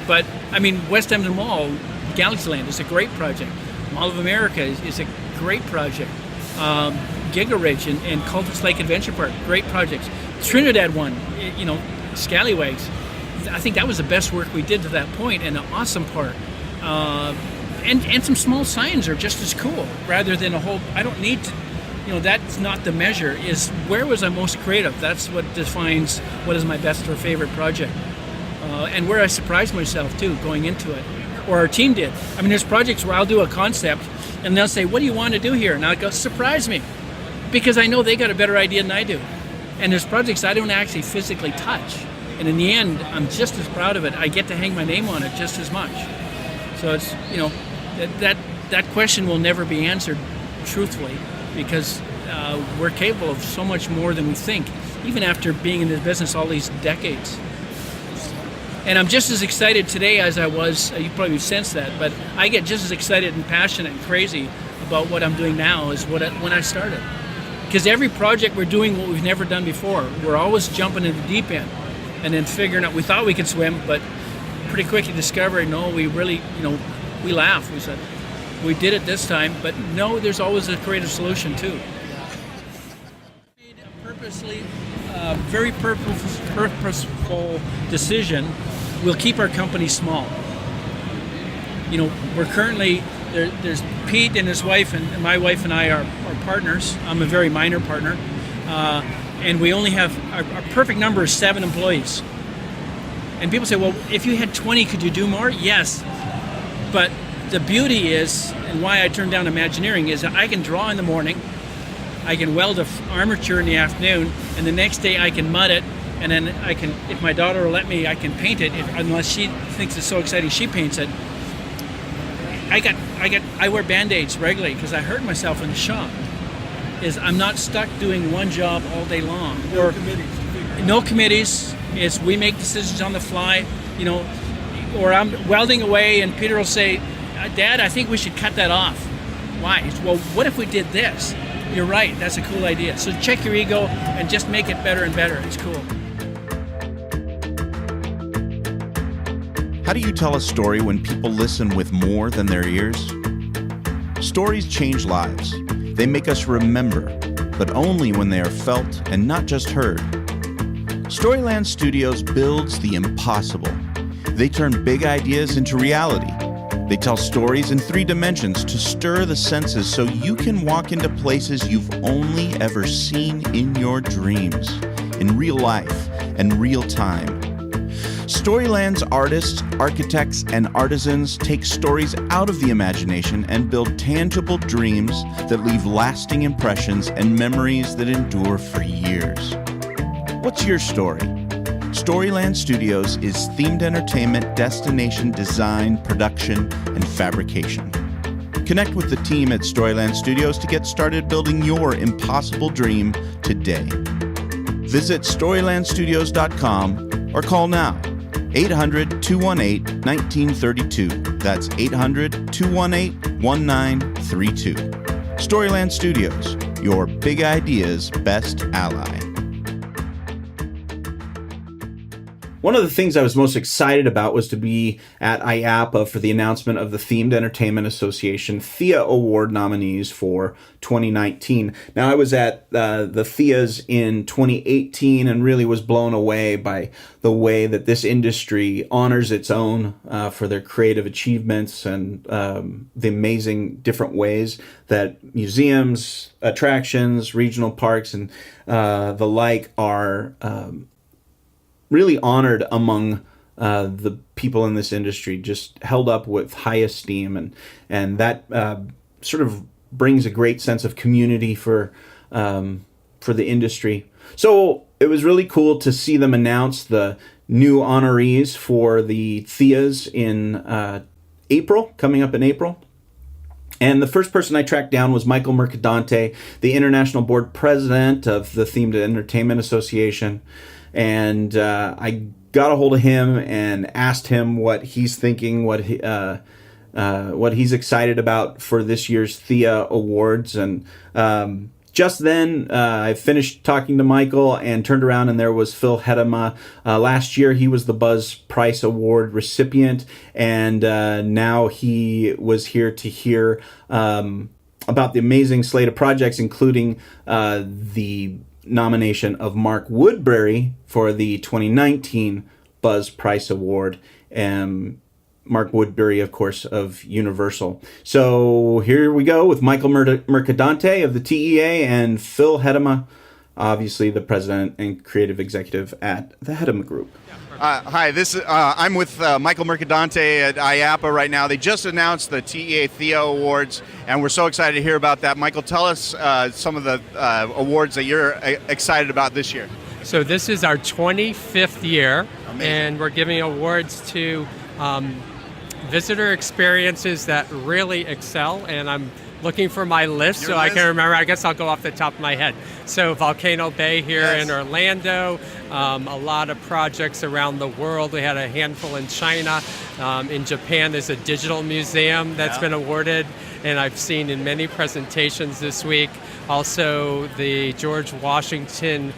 But I mean, West Hampton Mall, Galaxyland is a great project. Mall of America is a great project. Giga Ridge and Cultus Lake Adventure Park, great projects. Trinidad one, you know, Scallywags. I think that was the best work we did to that point, and an awesome park. And some small signs are just as cool, rather than a whole. I don't need to. You know, that's not the measure. Is where was I most creative? That's what defines what is my best or favorite project, and where I surprised myself too going into it, or our team did. I mean, there's projects where I'll do a concept, and they'll say, "What do you want to do here?" And I'll go, "Surprise me," because I know they got a better idea than I do. And there's projects I don't actually physically touch, and in the end, I'm just as proud of it. I get to hang my name on it just as much. So it's, you know, that question will never be answered truthfully, because we're capable of so much more than we think, even after being in this business all these decades. And I'm just as excited today as I was, you probably sense that, but I get just as excited and passionate and crazy about what I'm doing now as when I started. Because every project we're doing what we've never done before. We're always jumping in the deep end and then figuring out, we thought we could swim, but pretty quickly discovered, no, we really, you know, we laughed. We said, we did it this time, but no, there's always a creative solution too. Made a purposely, very purposeful decision. We'll keep our company small. You know, we're currently, there's Pete and his wife, and my wife and I are partners. I'm a very minor partner. And we only have, our perfect number is 7 employees. And people say, well, if you had 20, could you do more? Yes. But the beauty is, and why I turned down Imagineering, is that I can draw in the morning, I can weld armature in the afternoon, and the next day I can mud it, and then I can, if my daughter will let me, I can paint it, unless she thinks it's so exciting she paints it. I wear Band-Aids regularly because I hurt myself in the shop. I'm not stuck doing one job all day long. No committees. It's we make decisions on the fly, you know, or I'm welding away and Peter will say, Dad, I think we should cut that off. Why? He says, well, what if we did this? You're right, that's a cool idea. So check your ego and just make it better and better. It's cool. How do you tell a story when people listen with more than their ears? Stories change lives. They make us remember, but only when they are felt and not just heard. Storyland Studios builds the impossible. They turn big ideas into reality. They tell stories in 3 dimensions to stir the senses so you can walk into places you've only ever seen in your dreams, in real life and real time. Storyland's artists, architects, and artisans take stories out of the imagination and build tangible dreams that leave lasting impressions and memories that endure for years. What's your story? Storyland Studios is themed entertainment, destination design, production, and fabrication. Connect with the team at Storyland Studios to get started building your impossible dream today. Visit StorylandStudios.com or call now. 800-218-1932. That's 800-218-1932. Storyland Studios, your big ideas' best ally. One of the things I was most excited about was to be at IAAPA for the announcement of the Themed Entertainment Association THEA Award nominees for 2019. Now, I was at the THEAs in 2018 and really was blown away by the way that this industry honors its own for their creative achievements and the amazing different ways that museums, attractions, regional parks, and the like are really honored among the people in this industry, just held up with high esteem, and that sort of brings a great sense of community for the industry. So it was really cool to see them announce the new honorees for the Theas in April, coming up in April. And the first person I tracked down was Michael Mercadante, the International Board President of the Themed Entertainment Association. And I got a hold of him and asked him what he's thinking, what he's excited about for this year's Thea Awards. And just then, I finished talking to Michael and turned around, and there was Phil Hettema. Last year, he was the Buzz Price Award recipient, and now he was here to hear about the amazing slate of projects, including the nomination of Mark Woodbury for the 2019 Buzz Price Award. Mark Woodbury, of course, of Universal. So here we go with Michael Mercadante of the TEA and Phil Hettema, obviously the president and creative executive at the Hettema Group. Hi, I'm with Michael Mercadante at IAAPA right now. They just announced the TEA Thea Awards, and we're so excited to hear about that. Michael, tell us some of the awards that you're excited about this year. So this is our 25th year, and we're giving awards to visitor experiences that really excel, and I'm looking for my list so I can remember. I guess I'll go off the top of my head. So Volcano Bay here in Orlando, a lot of projects around the world. We had a handful in China. In Japan, there's a digital museum that's been awarded, and I've seen in many presentations this week. Also, the George Washington,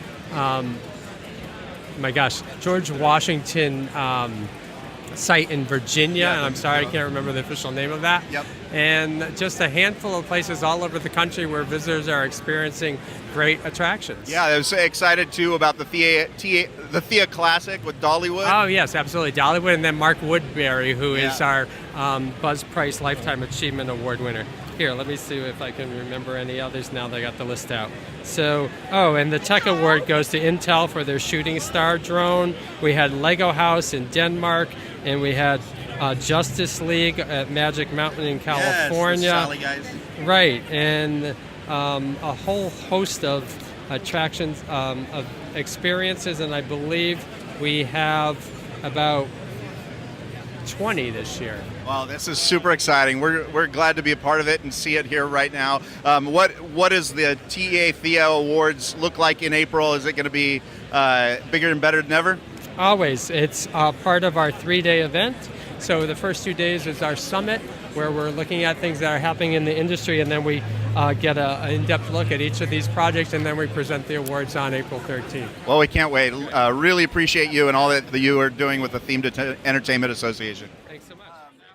George Washington site in Virginia, and I'm sorry I can't remember the official name of that. And just a handful of places all over the country where visitors are experiencing great attractions. Yeah, I was excited too about the Thea Classic with Dollywood. Oh yes, absolutely, Dollywood, and then Mark Woodbury, who is our Buzz Price Lifetime Achievement Award winner. Here, let me see if I can remember any others now that I got the list out. So, and the Tech Award goes to Intel for their Shooting Star drone. We had Lego House in Denmark, and we had Justice League at Magic Mountain in California. Yes, the Sally guys. Right, and a whole host of attractions, of experiences, and I believe we have about 20 this year. Wow, this is super exciting. We're glad to be a part of it and see it here right now. What does the TEA Thea Awards look like in April? Is it going to be bigger and better than ever? Always. It's part of our 3-day event. So the first 2 days is our summit, where we're looking at things that are happening in the industry, and then we get an in-depth look at each of these projects, and then we present the awards on April 13th. Well, we can't wait. Really appreciate you and all that you are doing with the Themed Entertainment Association. Thanks so much.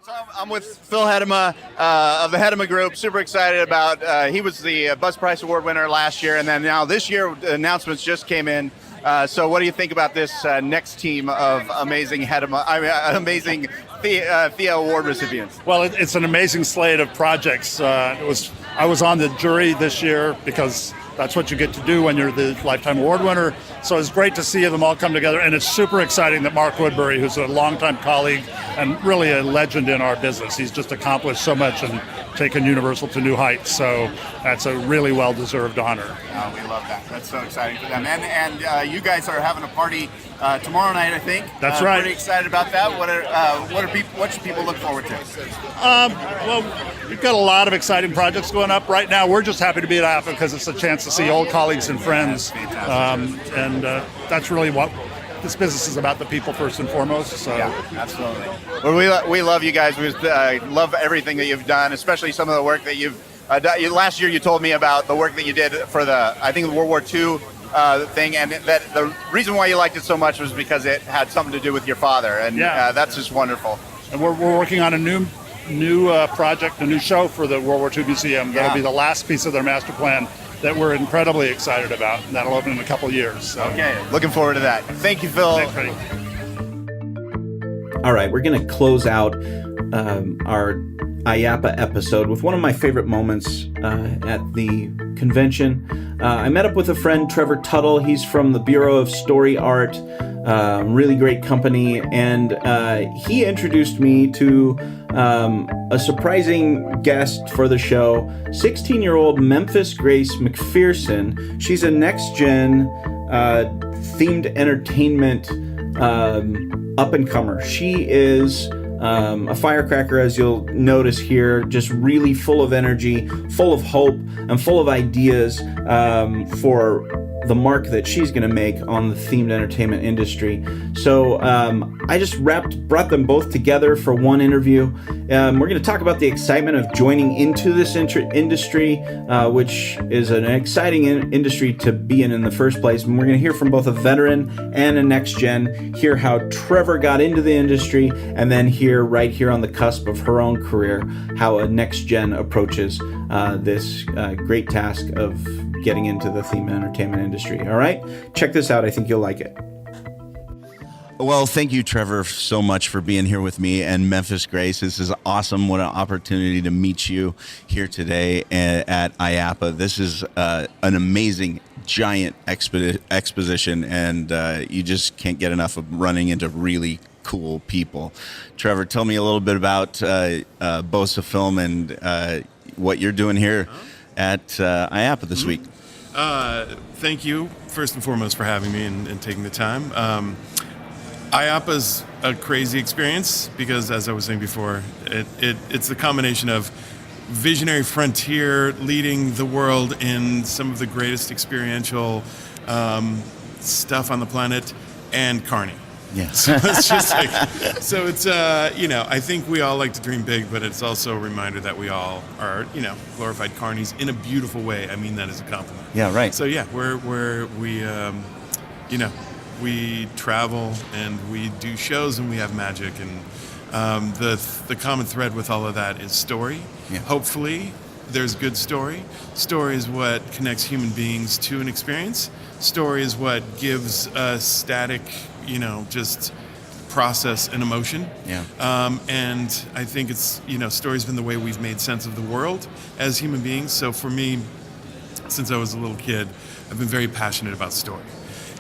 So I'm with Phil Hettema of the Hettema Group. Super excited about, he was the Buzz Price Award winner last year, and then now this year announcements just came in. So what do you think about this next team of amazing amazing Thea Award recipients? Well, it's an amazing slate of projects. I was on the jury this year because that's what you get to do when you're the Lifetime Award winner. So it's great to see them all come together, and it's super exciting that Mark Woodbury, who's a longtime colleague and really a legend in our business, he's just accomplished so much and taken Universal to new heights. So that's a really well-deserved honor. Oh, we love that. That's so exciting for them. And you guys are having a party tomorrow night, I think. That's right. Pretty excited about that. What should people look forward to? Well, we've got a lot of exciting projects going up right now. We're just happy to be at IAAPA because it's a chance to see old colleagues and friends. And that's really what this business is about, the people first and foremost. So. Yeah, absolutely. Well, we love you guys. We love everything that you've done, especially some of the work that you've done. Last year you told me about the work that you did for the World War II thing, and that the reason why you liked it so much was because it had something to do with your father, and that's just wonderful. And we're working on a new project, a new show for the World War II Museum. That'll be the last piece of their master plan that we're incredibly excited about. And that'll open in a couple of years. So. Okay, looking forward to that. Thank you, Phil. Thanks, Freddy. All right, we're going to close out our IAAPA episode with one of my favorite moments at the convention. I met up with a friend, Trevor Tuttle. He's from the Bureau of Story Art. really great company, and he introduced me to a surprising guest for the show, 16-year-old Memphis Grace MacPherson. She's a next-gen themed entertainment up-and-comer. She is a firecracker, as you'll notice here, just really full of energy, full of hope, and full of ideas for the mark that she's going to make on the themed entertainment industry. So I just brought them both together for one interview. We're going to talk about the excitement of joining into this industry, which is an exciting industry to be in the first place. And we're going to hear from both a veteran and a next gen, hear how Trevor got into the industry, and then hear right here on the cusp of her own career how a next gen approaches this great task of getting into the theme entertainment industry. All right, check this out. I think you'll like it. Well, thank you, Trevor, so much for being here with me and Memphis Grace. This is awesome. What an opportunity to meet you here today at IAAPA. This is an amazing, giant exposition, and you just can't get enough of running into really cool people. Trevor, tell me a little bit about Bosa Film and what you're doing here at IAAPA this week. Thank you, first and foremost, for having me and taking the time. IAAPA's a crazy experience because, as I was saying before, it's the combination of visionary frontier leading the world in some of the greatest experiential stuff on the planet and carny. Yes. So it's just like, so it's, I think we all like to dream big, but it's also a reminder that we all are, glorified carnies in a beautiful way. I mean that as a compliment. Yeah, right. So yeah, we travel and we do shows and we have magic, and the common thread with all of that is story. Yeah. Hopefully there's good story. Story is what connects human beings to an experience. Story is what gives a static, just process and emotion. Yeah. And I think it's, story's been the way we've made sense of the world as human beings. So for me, since I was a little kid, I've been very passionate about story.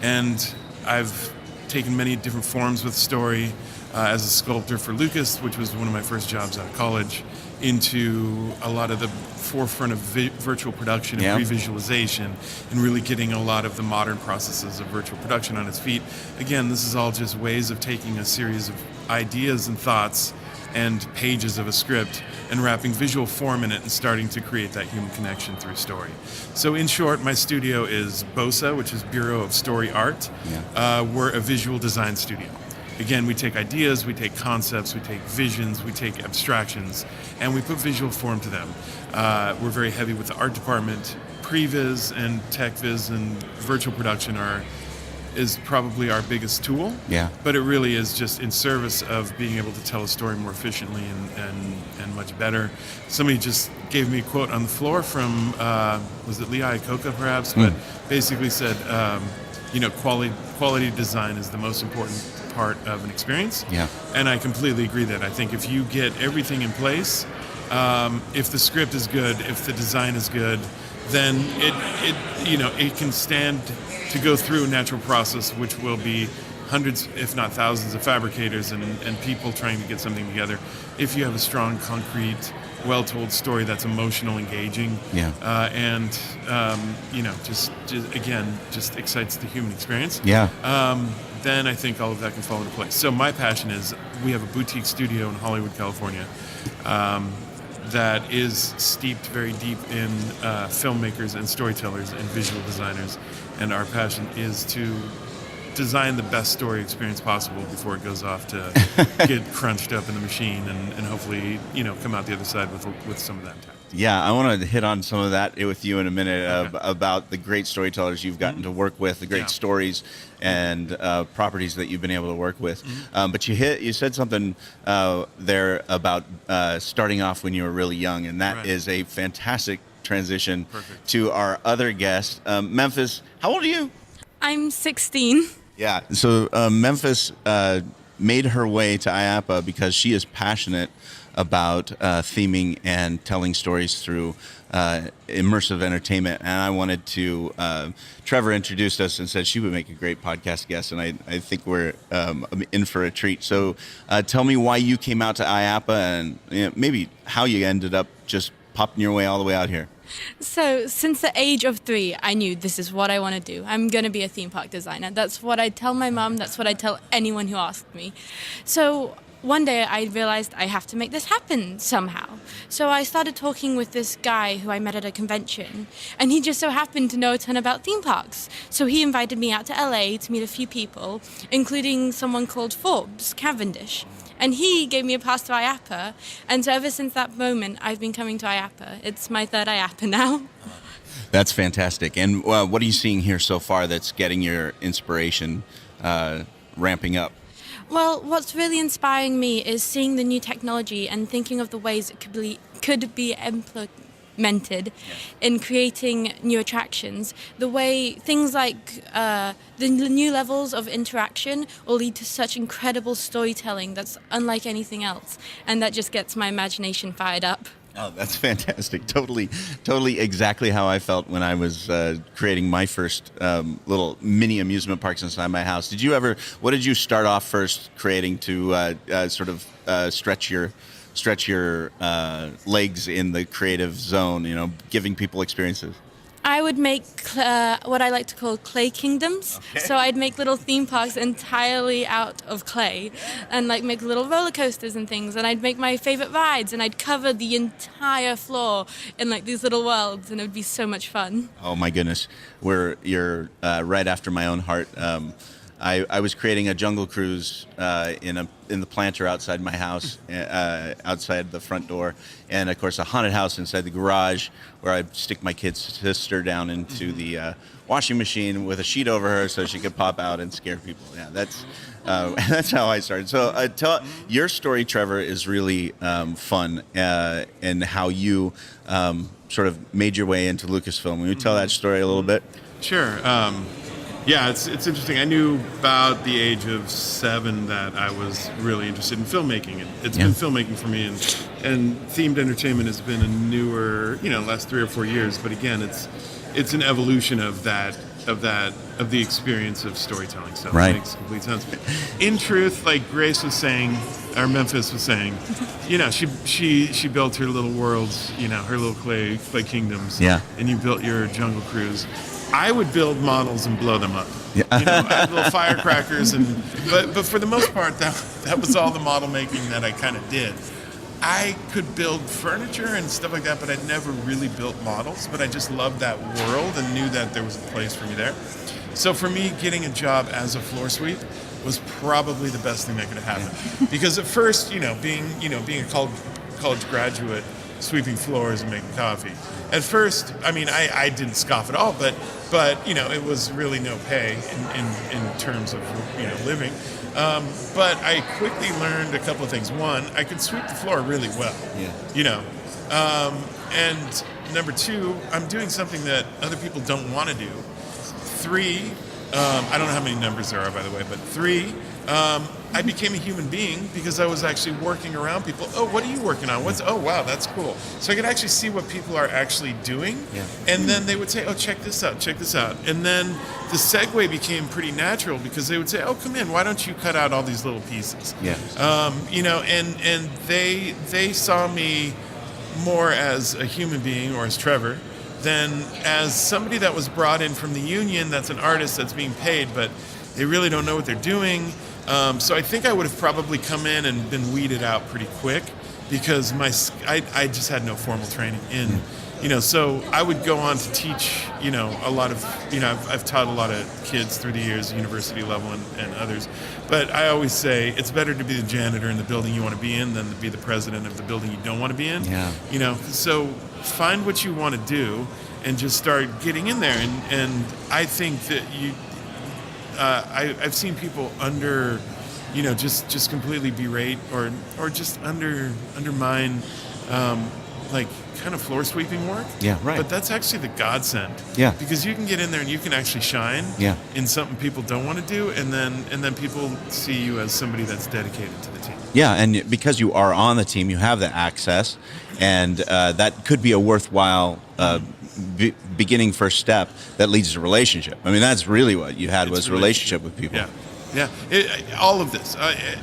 And I've taken many different forms with story as a sculptor for Lucas, which was one of my first jobs out of college, into a lot of the forefront of virtual production and pre-visualization, and really getting a lot of the modern processes of virtual production on its feet. Again, this is all just ways of taking a series of ideas and thoughts and pages of a script and wrapping visual form in it and starting to create that human connection through story. So in short, my studio is BOSA, which is Bureau of Story Art. We're a visual design studio. Again, we take ideas, we take concepts, we take visions, we take abstractions, and we put visual form to them. We're very heavy with the art department. Previs and TechViz and virtual production is probably our biggest tool. Yeah. But it really is just in service of being able to tell a story more efficiently and much better. Somebody just gave me a quote on the floor from, was it Lee Iacocca perhaps? But basically said, quality design is the most important part of an experience. Yeah. And I completely agree that. I think if you get everything in place, if the script is good, if the design is good, then it can stand to go through a natural process, which will be hundreds, if not thousands, of fabricators and people trying to get something together. If you have a strong, concrete, well-told story that's emotional, engaging, just excites the human experience. Yeah. Then I think all of that can fall into place. So my passion is we have a boutique studio in Hollywood, California, that is steeped very deep in filmmakers and storytellers and visual designers. And our passion is to design the best story experience possible before it goes off to get crunched up in the machine and hopefully, come out the other side with some of that intact. Yeah, I want to hit on some of that with you in a minute about the great storytellers you've gotten to work with, the great stories and properties that you've been able to work with. But you said something there about starting off when you were really young, and that is a fantastic transition to our other guest. Memphis, how old are you? I'm 16. Yeah, so Memphis made her way to IAAPA because she is passionate about theming and telling stories through immersive entertainment. And I wanted to, Trevor introduced us and said she would make a great podcast guest, and I think we're in for a treat. So tell me why you came out to IAAPA and maybe how you ended up just popping your way all the way out here. So since the age of 3, I knew this is what I want to do. I'm going to be a theme park designer. That's what I tell my mom. That's what I tell anyone who asks me. So one day I realized I have to make this happen somehow. So I started talking with this guy who I met at a convention, and he just so happened to know a ton about theme parks. So he invited me out to LA to meet a few people, including someone called Forbes Cavendish. And he gave me a pass to IAAPA, and so ever since that moment, I've been coming to IAAPA. It's my 3rd IAAPA now. That's fantastic. And what are you seeing here so far that's getting your inspiration ramping up? Well, what's really inspiring me is seeing the new technology and thinking of the ways it could be implemented in creating new attractions. The way things like the new levels of interaction will lead to such incredible storytelling that's unlike anything else, and that just gets my imagination fired up. Oh, that's fantastic. Totally exactly how I felt when I was creating my first little mini amusement parks inside my house. What did you start off first creating to sort of stretch your legs in the creative zone, giving people experiences? I would make what I like to call clay kingdoms. Okay. So I'd make little theme parks entirely out of clay, and like make little roller coasters and things. And I'd make my favorite rides, and I'd cover the entire floor in like these little worlds, and it would be so much fun. Oh my goodness, you're right after my own heart. I was creating a jungle cruise in the planter outside my house, outside the front door, and of course a haunted house inside the garage, where I stick my kid's sister down into the washing machine with a sheet over her so she could pop out and scare people. Yeah, that's how I started. So your story, Trevor, is really fun, and how you sort of made your way into Lucasfilm. Will you tell that story a little bit? Sure. Yeah, it's interesting. I knew about the age of 7 that I was really interested in filmmaking. It's been filmmaking for me, and themed entertainment has been a newer, last 3 or 4 years. But again, it's an evolution of the experience of storytelling. So right. It makes complete sense. In truth, like Grace was saying, or Memphis was saying, she built her little worlds, her little clay kingdoms. Yeah. And you built your jungle cruise. I would build models and blow them up. Yeah. I had little firecrackers, but for the most part, that was all the model making that I kind of did. I could build furniture and stuff like that, but I'd never really built models. But I just loved that world and knew that there was a place for me there. So for me, getting a job as a floor sweep was probably the best thing that could have happened. Because at first, being a college graduate, sweeping floors and making coffee. At first, I didn't scoff at all, but it was really no pay in terms of living. But I quickly learned a couple of things. One, I could sweep the floor really well. Yeah. And number 2, I'm doing something that other people don't want to do. 3, I don't know how many numbers there are, by the way, but 3. I became a human being because I was actually working around people. Oh, what are you working on? Oh, wow, that's cool. So I could actually see what people are actually doing. Yeah. And then they would say, oh, check this out. And then the segue became pretty natural because they would say, oh, come in. Why don't you cut out all these little pieces? Yeah. And they saw me more as a human being, or as Trevor, than as somebody that was brought in from the union that's an artist that's being paid, but they really don't know what they're doing. So I think I would have probably come in and been weeded out pretty quick because I just had no formal training in, so I would go on to teach, a lot of, I've taught a lot of kids through the years, university level and others, but I always say it's better to be the janitor in the building you want to be in than to be the president of the building you don't want to be in. Yeah. So find what you want to do and just start getting in there. And I think that I've seen people just completely berate or just undermine like kind of floor sweeping work. Yeah, right. But that's actually the godsend. Yeah. Because you can get in there and you can actually shine in something people don't want to do, and then people see you as somebody that's dedicated to the team. Yeah, and because you are on the team, you have the access, and that could be a worthwhile beginning first step that leads to relationship. I mean, that's really what you had was relationship with people. Yeah. All of this,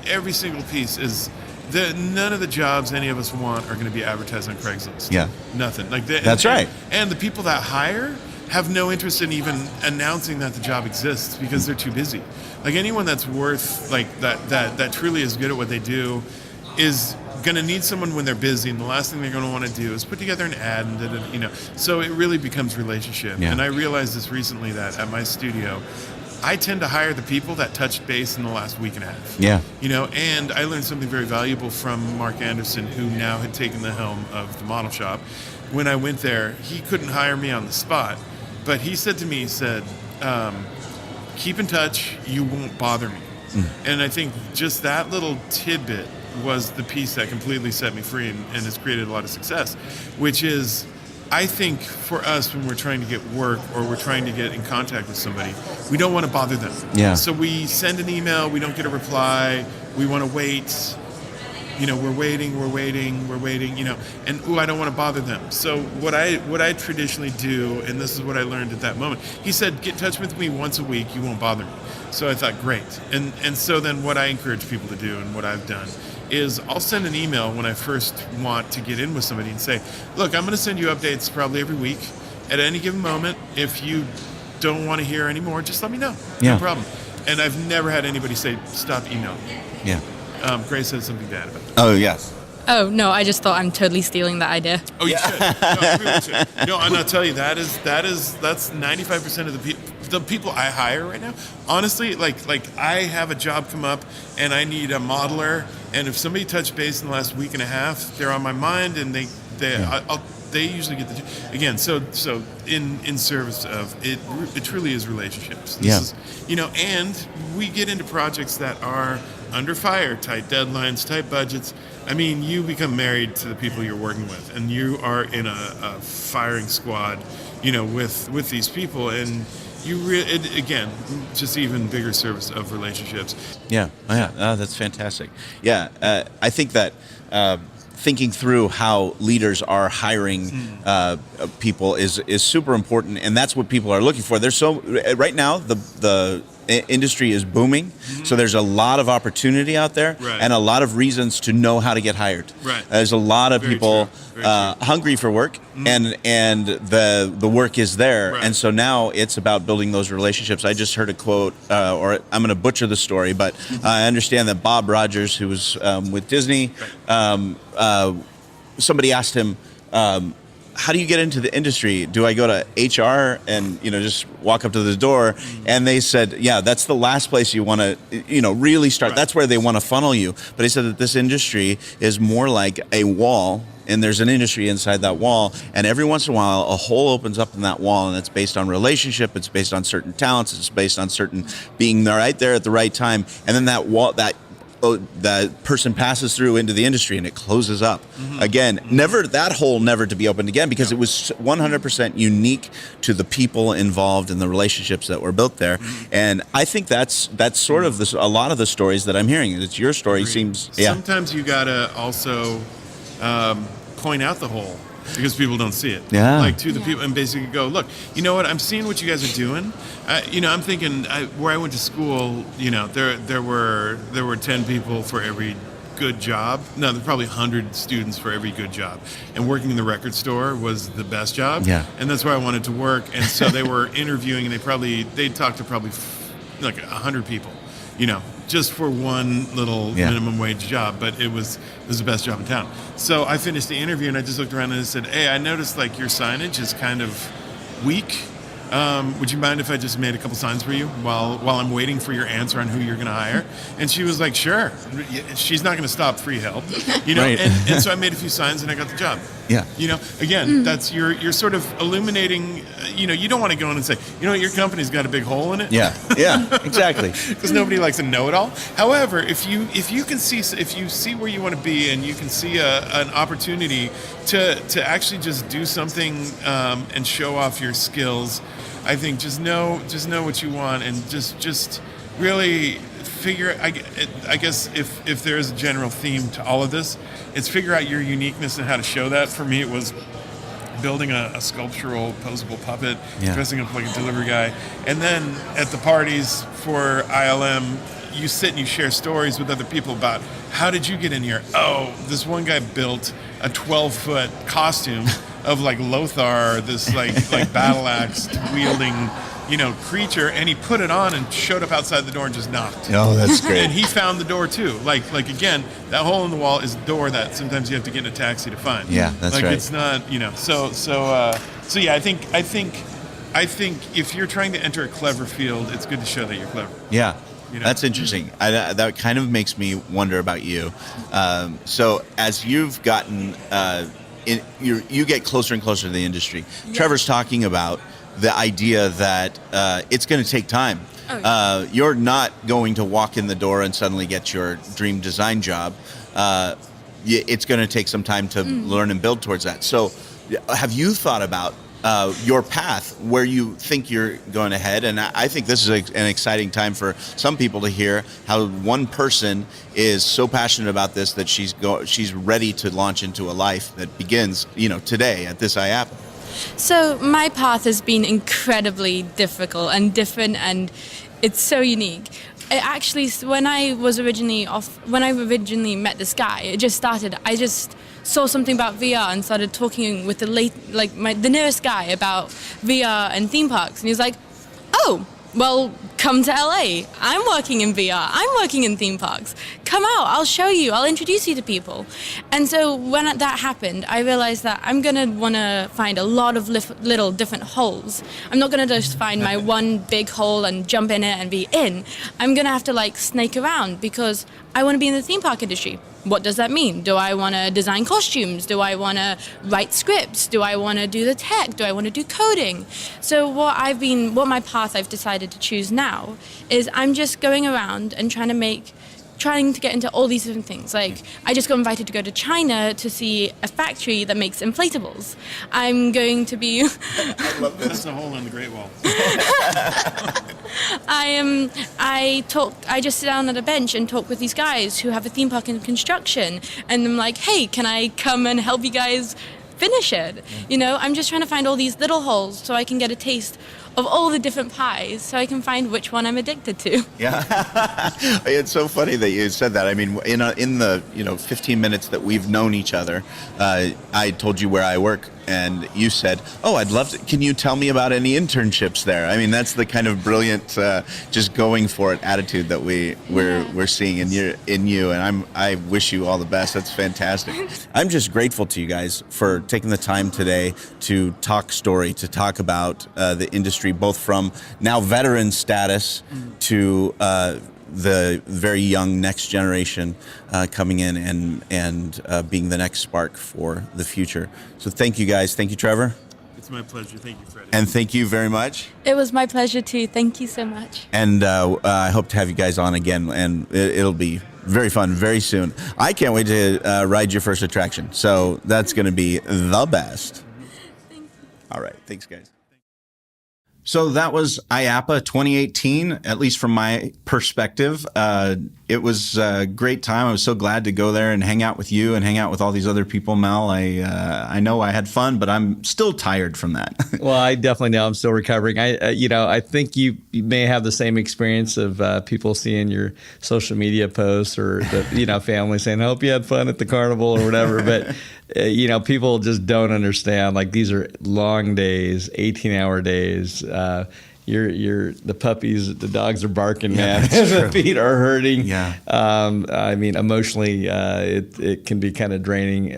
every single piece is. None of the jobs any of us want are going to be advertised on Craigslist. Yeah. Nothing. That's right. And the people that hire have no interest in even announcing that the job exists because they're too busy. Like anyone that's worth that truly is good at what they do is going to need someone when they're busy, and the last thing they're going to want to do is put together an ad and so it really becomes relationship. Yeah. And I realized this recently that at my studio, I tend to hire the people that touched base in the last week and a half. Yeah. And I learned something very valuable from Mark Anderson, who now had taken the helm of the model shop. When I went there, he couldn't hire me on the spot, but he said to me, keep in touch, you won't bother me. And I think just that little tidbit was the piece that completely set me free and has created a lot of success, which is, I think for us, when we're trying to get work or we're trying to get in contact with somebody, we don't want to bother them. Yeah. So we send an email, we don't get a reply, we want to wait. We're waiting, and I don't want to bother them. So what I traditionally do, and this is what I learned at that moment, he said, get in touch with me once a week, you won't bother me. So I thought, great. And so then what I encourage people to do and what I've done is I'll send an email when I first want to get in with somebody and say, look, I'm going to send you updates probably every week. At any given moment, if you don't want to hear anymore, just let me know. Yeah. No problem. And I've never had anybody say, stop emailing. Yeah. Grace said something bad about it. Oh, yes. Oh, no, I just thought I'm totally stealing that idea. Oh, you should. No, everyone should. No, and I'll tell you, that's 95% of the people I hire right now. Honestly, like I have a job come up and I need a modeler, and if somebody touched base in the last week and a half, they're on my mind, and they usually get the again. So in service of it truly is relationships. This is, and we get into projects that are under fire, tight deadlines, tight budgets. I mean, you become married to the people you're working with, and you are in a firing squad, with these people, and again, just even bigger service of relationships. Yeah, that's fantastic. Yeah, I think that thinking through how leaders are hiring people is super important, and that's what people are looking for. Right now the industry is booming, so there's a lot of opportunity out there, and a lot of reasons to know how to get hired. There's a lot of people hungry for work, and the work is there, and so now it's about building those relationships. I just heard a quote, or I'm going to butcher the story, but I understand that Bob Rogers, who was with Disney, somebody asked him, how do you get into the industry? Do I go to HR and just walk up to the door? And they said, yeah, that's the last place you want to really start. That's where they want to funnel you. But he said that this industry is more like a wall, and there's an industry inside that wall, and every once in a while a hole opens up in that wall, and it's based on relationship, it's based on certain talents, it's based on certain being right there at the right time, and then that wall, that person passes through into the industry and it closes up again. That hole never to be opened again, because it was 100% unique to the people involved and the relationships that were built there. And I think that's sort of a lot of the stories that I'm hearing. It's your story. Seems sometimes you gotta also point out the hole, because people don't see it. Yeah. Like to the people, and basically go, look, you know what? I'm seeing what you guys are doing. I'm thinking where I went to school. There were 10 people for every good job. No, there's probably 100 students for every good job. And working in the record store was the best job. Yeah. And that's where I wanted to work. And so they were interviewing, and they'd talk to probably like 100 people. Just for one little minimum wage job, but it was the best job in town. So I finished the interview, and I just looked around and I said, hey, I noticed like your signage is kind of weak. Would you mind if I just made a couple signs for you while I'm waiting for your answer on who you're going to hire? And she was like, sure. She's not going to stop free help, Right. And so I made a few signs, and I got the job. Yeah. Again, that's you're sort of illuminating. You don't want to go in and say, your company's got a big hole in it. Yeah, exactly. Because nobody likes to know it all. However, if you see where you want to be, and you can see an opportunity to actually just do something and show off your skills, I think just know what you want, and just really figure. I guess if there is a general theme to all of this, it's figure out your uniqueness and how to show that. For me, it was building a sculptural posable puppet, dressing up like a delivery guy, and then at the parties for ILM, you sit and you share stories with other people about how did you get in here. Oh, this one guy built a 12-foot costume of like Lothar, this like battle axe wielding creature, and he put it on and showed up outside the door and just knocked. Oh, that's great. And he found the door too. Like again, that hole in the wall is a door that sometimes you have to get in a taxi to find. Yeah, that's right. It's not, so yeah, I think if you're trying to enter a clever field, it's good to show that you're clever. Yeah. That's interesting. That kind of makes me wonder about you. So as you've gotten, you get closer and closer to the industry. Yeah. Trevor's talking about the idea that it's going to take time. Oh, yeah. You're not going to walk in the door and suddenly get your dream design job. It's going to take some time to learn and build towards that. So have you thought about your path, where you think you're going to head? And I think this is an exciting time for some people to hear how one person is so passionate about this that she's ready to launch into a life that begins, today at this IAAPA. So my path has been incredibly difficult and different, and it's so unique. It actually, when I originally met this guy, it just started. I just saw something about VR and started talking with the nearest guy about VR and theme parks, and he was like, "Oh, well, come to LA. I'm working in VR. I'm working in theme parks. Come out. I'll show you. I'll introduce you to people." And so when that happened, I realized that I'm going to want to find a lot of little different holes. I'm not going to just find my one big hole and jump in it and be in. I'm going to have to snake around, because I want to be in the theme park industry. What does that mean? Do I want to design costumes? Do I want to write scripts? Do I want to do the tech? Do I want to do coding? So what my path I've decided to choose now is I'm just going around and trying to get into all these different things. Like, I just got invited to go to China to see a factory that makes inflatables. I'm going to be... I love this. That's a hole in the Great Wall. I just sit down at a bench and talk with these guys who have a theme park in construction, and I'm like, hey, can I come and help you guys finish it? I'm just trying to find all these little holes so I can get a taste of all the different pies, so I can find which one I'm addicted to. Yeah, it's so funny that you said that. I mean, in the 15 minutes that we've known each other, I told you where I work, and you said, "Oh, I'd love to. Can you tell me about any internships there?" I mean, that's the kind of brilliant, just going for it attitude that we're seeing in you, and I wish you all the best. That's fantastic. I'm just grateful to you guys for taking the time today to talk story, to talk about the industry, both from now veteran status to the very young next generation coming in and being the next spark for the future. So thank you guys. Thank you, Trevor. It's my pleasure. Thank you, Freddy. And thank you very much. It was my pleasure too. Thank you so much. And I hope to have you guys on again, and it'll be very fun very soon. I can't wait to ride your first attraction. So that's going to be the best. Thank you. All right. Thanks, guys. So that was IAAPA 2018, at least from my perspective. It was a great time. I was so glad to go there and hang out with you and hang out with all these other people, Mel. I know I had fun, but I'm still tired from that. Well, I definitely know I'm still recovering. I think you may have the same experience of people seeing your social media posts or the family saying, "I hope you had fun at the carnival," or whatever. But people just don't understand. Like, these are long days, 18-hour days. The puppies, the dogs are barking, man. The feet are hurting. Yeah. I mean, emotionally, it can be kind of draining.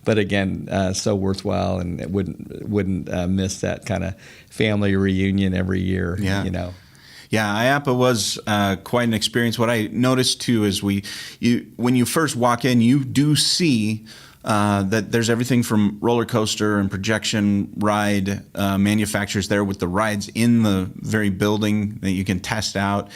But again, so worthwhile, and it wouldn't miss that kind of family reunion every year. Yeah. Yeah, IAAPA was quite an experience. What I noticed too is when you first walk in, you do see that there's everything from roller coaster and projection ride manufacturers there with the rides in the very building that you can test out,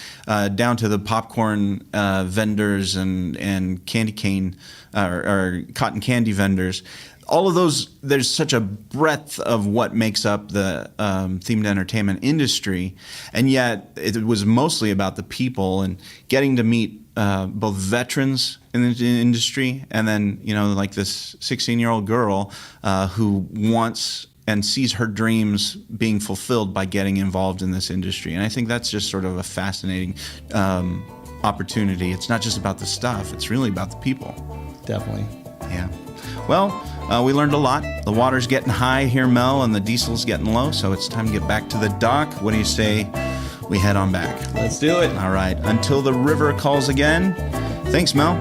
down to the popcorn vendors and candy cane or cotton candy vendors. All of those, there's such a breadth of what makes up the themed entertainment industry, and yet it was mostly about the people and getting to meet both veterans in the industry and then, like this 16-year-old girl who wants and sees her dreams being fulfilled by getting involved in this industry. And I think that's just sort of a fascinating opportunity. It's not just about the stuff, it's really about the people. Definitely. Yeah. Well, we learned a lot. The water's getting high here, Mel, and the diesel's getting low, so it's time to get back to the dock. What do you say we head on back? Let's do it. All right. Until the river calls again. Thanks, Mel.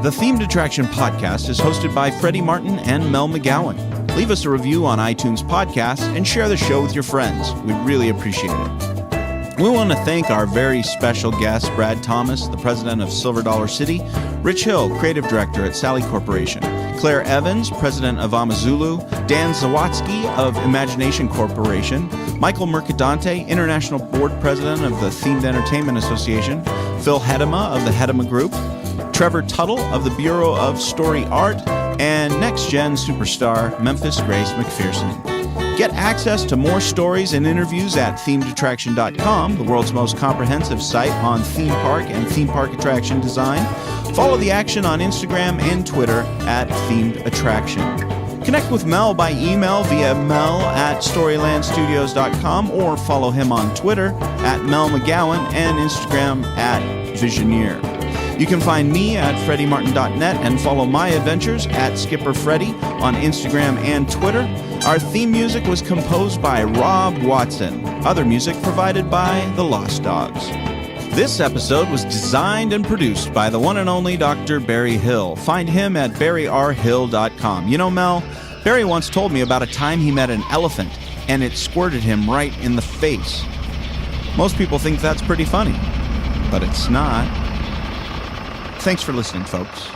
The Themed Attraction Podcast is hosted by Freddy Martin and Mel McGowan. Leave us a review on iTunes Podcasts and share the show with your friends. We'd really appreciate it. We want to thank our very special guest, Brad Thomas, the president of Silver Dollar City, Rich Hill, creative director at Sally Corporation, Claire Evans, president of amaZulu, Dan Sawatzky of Imagination Corporation, Michael Mercadante, international board president of the Themed Entertainment Association, Phil Hettema of the Hettema Group, Trevor Tuttle of the Bureau of Story Art, and next-gen superstar Memphis Grace MacPherson. Get access to more stories and interviews at themedattraction.com, the world's most comprehensive site on theme park and theme park attraction design. Follow the action on Instagram and Twitter at Themed Attraction. Connect with Mel by email via mel@storylandstudios.com or follow him on Twitter at Mel McGowan and Instagram at Visioneer. You can find me at freddymartin.net and follow my adventures at Skipper Freddy on Instagram and Twitter. Our theme music was composed by Rob Watson. Other music provided by The Lost Dogs. This episode was designed and produced by the one and only Dr. Barry Hill. Find him at barryrhill.com. You know, Mel, Barry once told me about a time he met an elephant and it squirted him right in the face. Most people think that's pretty funny, but it's not. Thanks for listening, folks.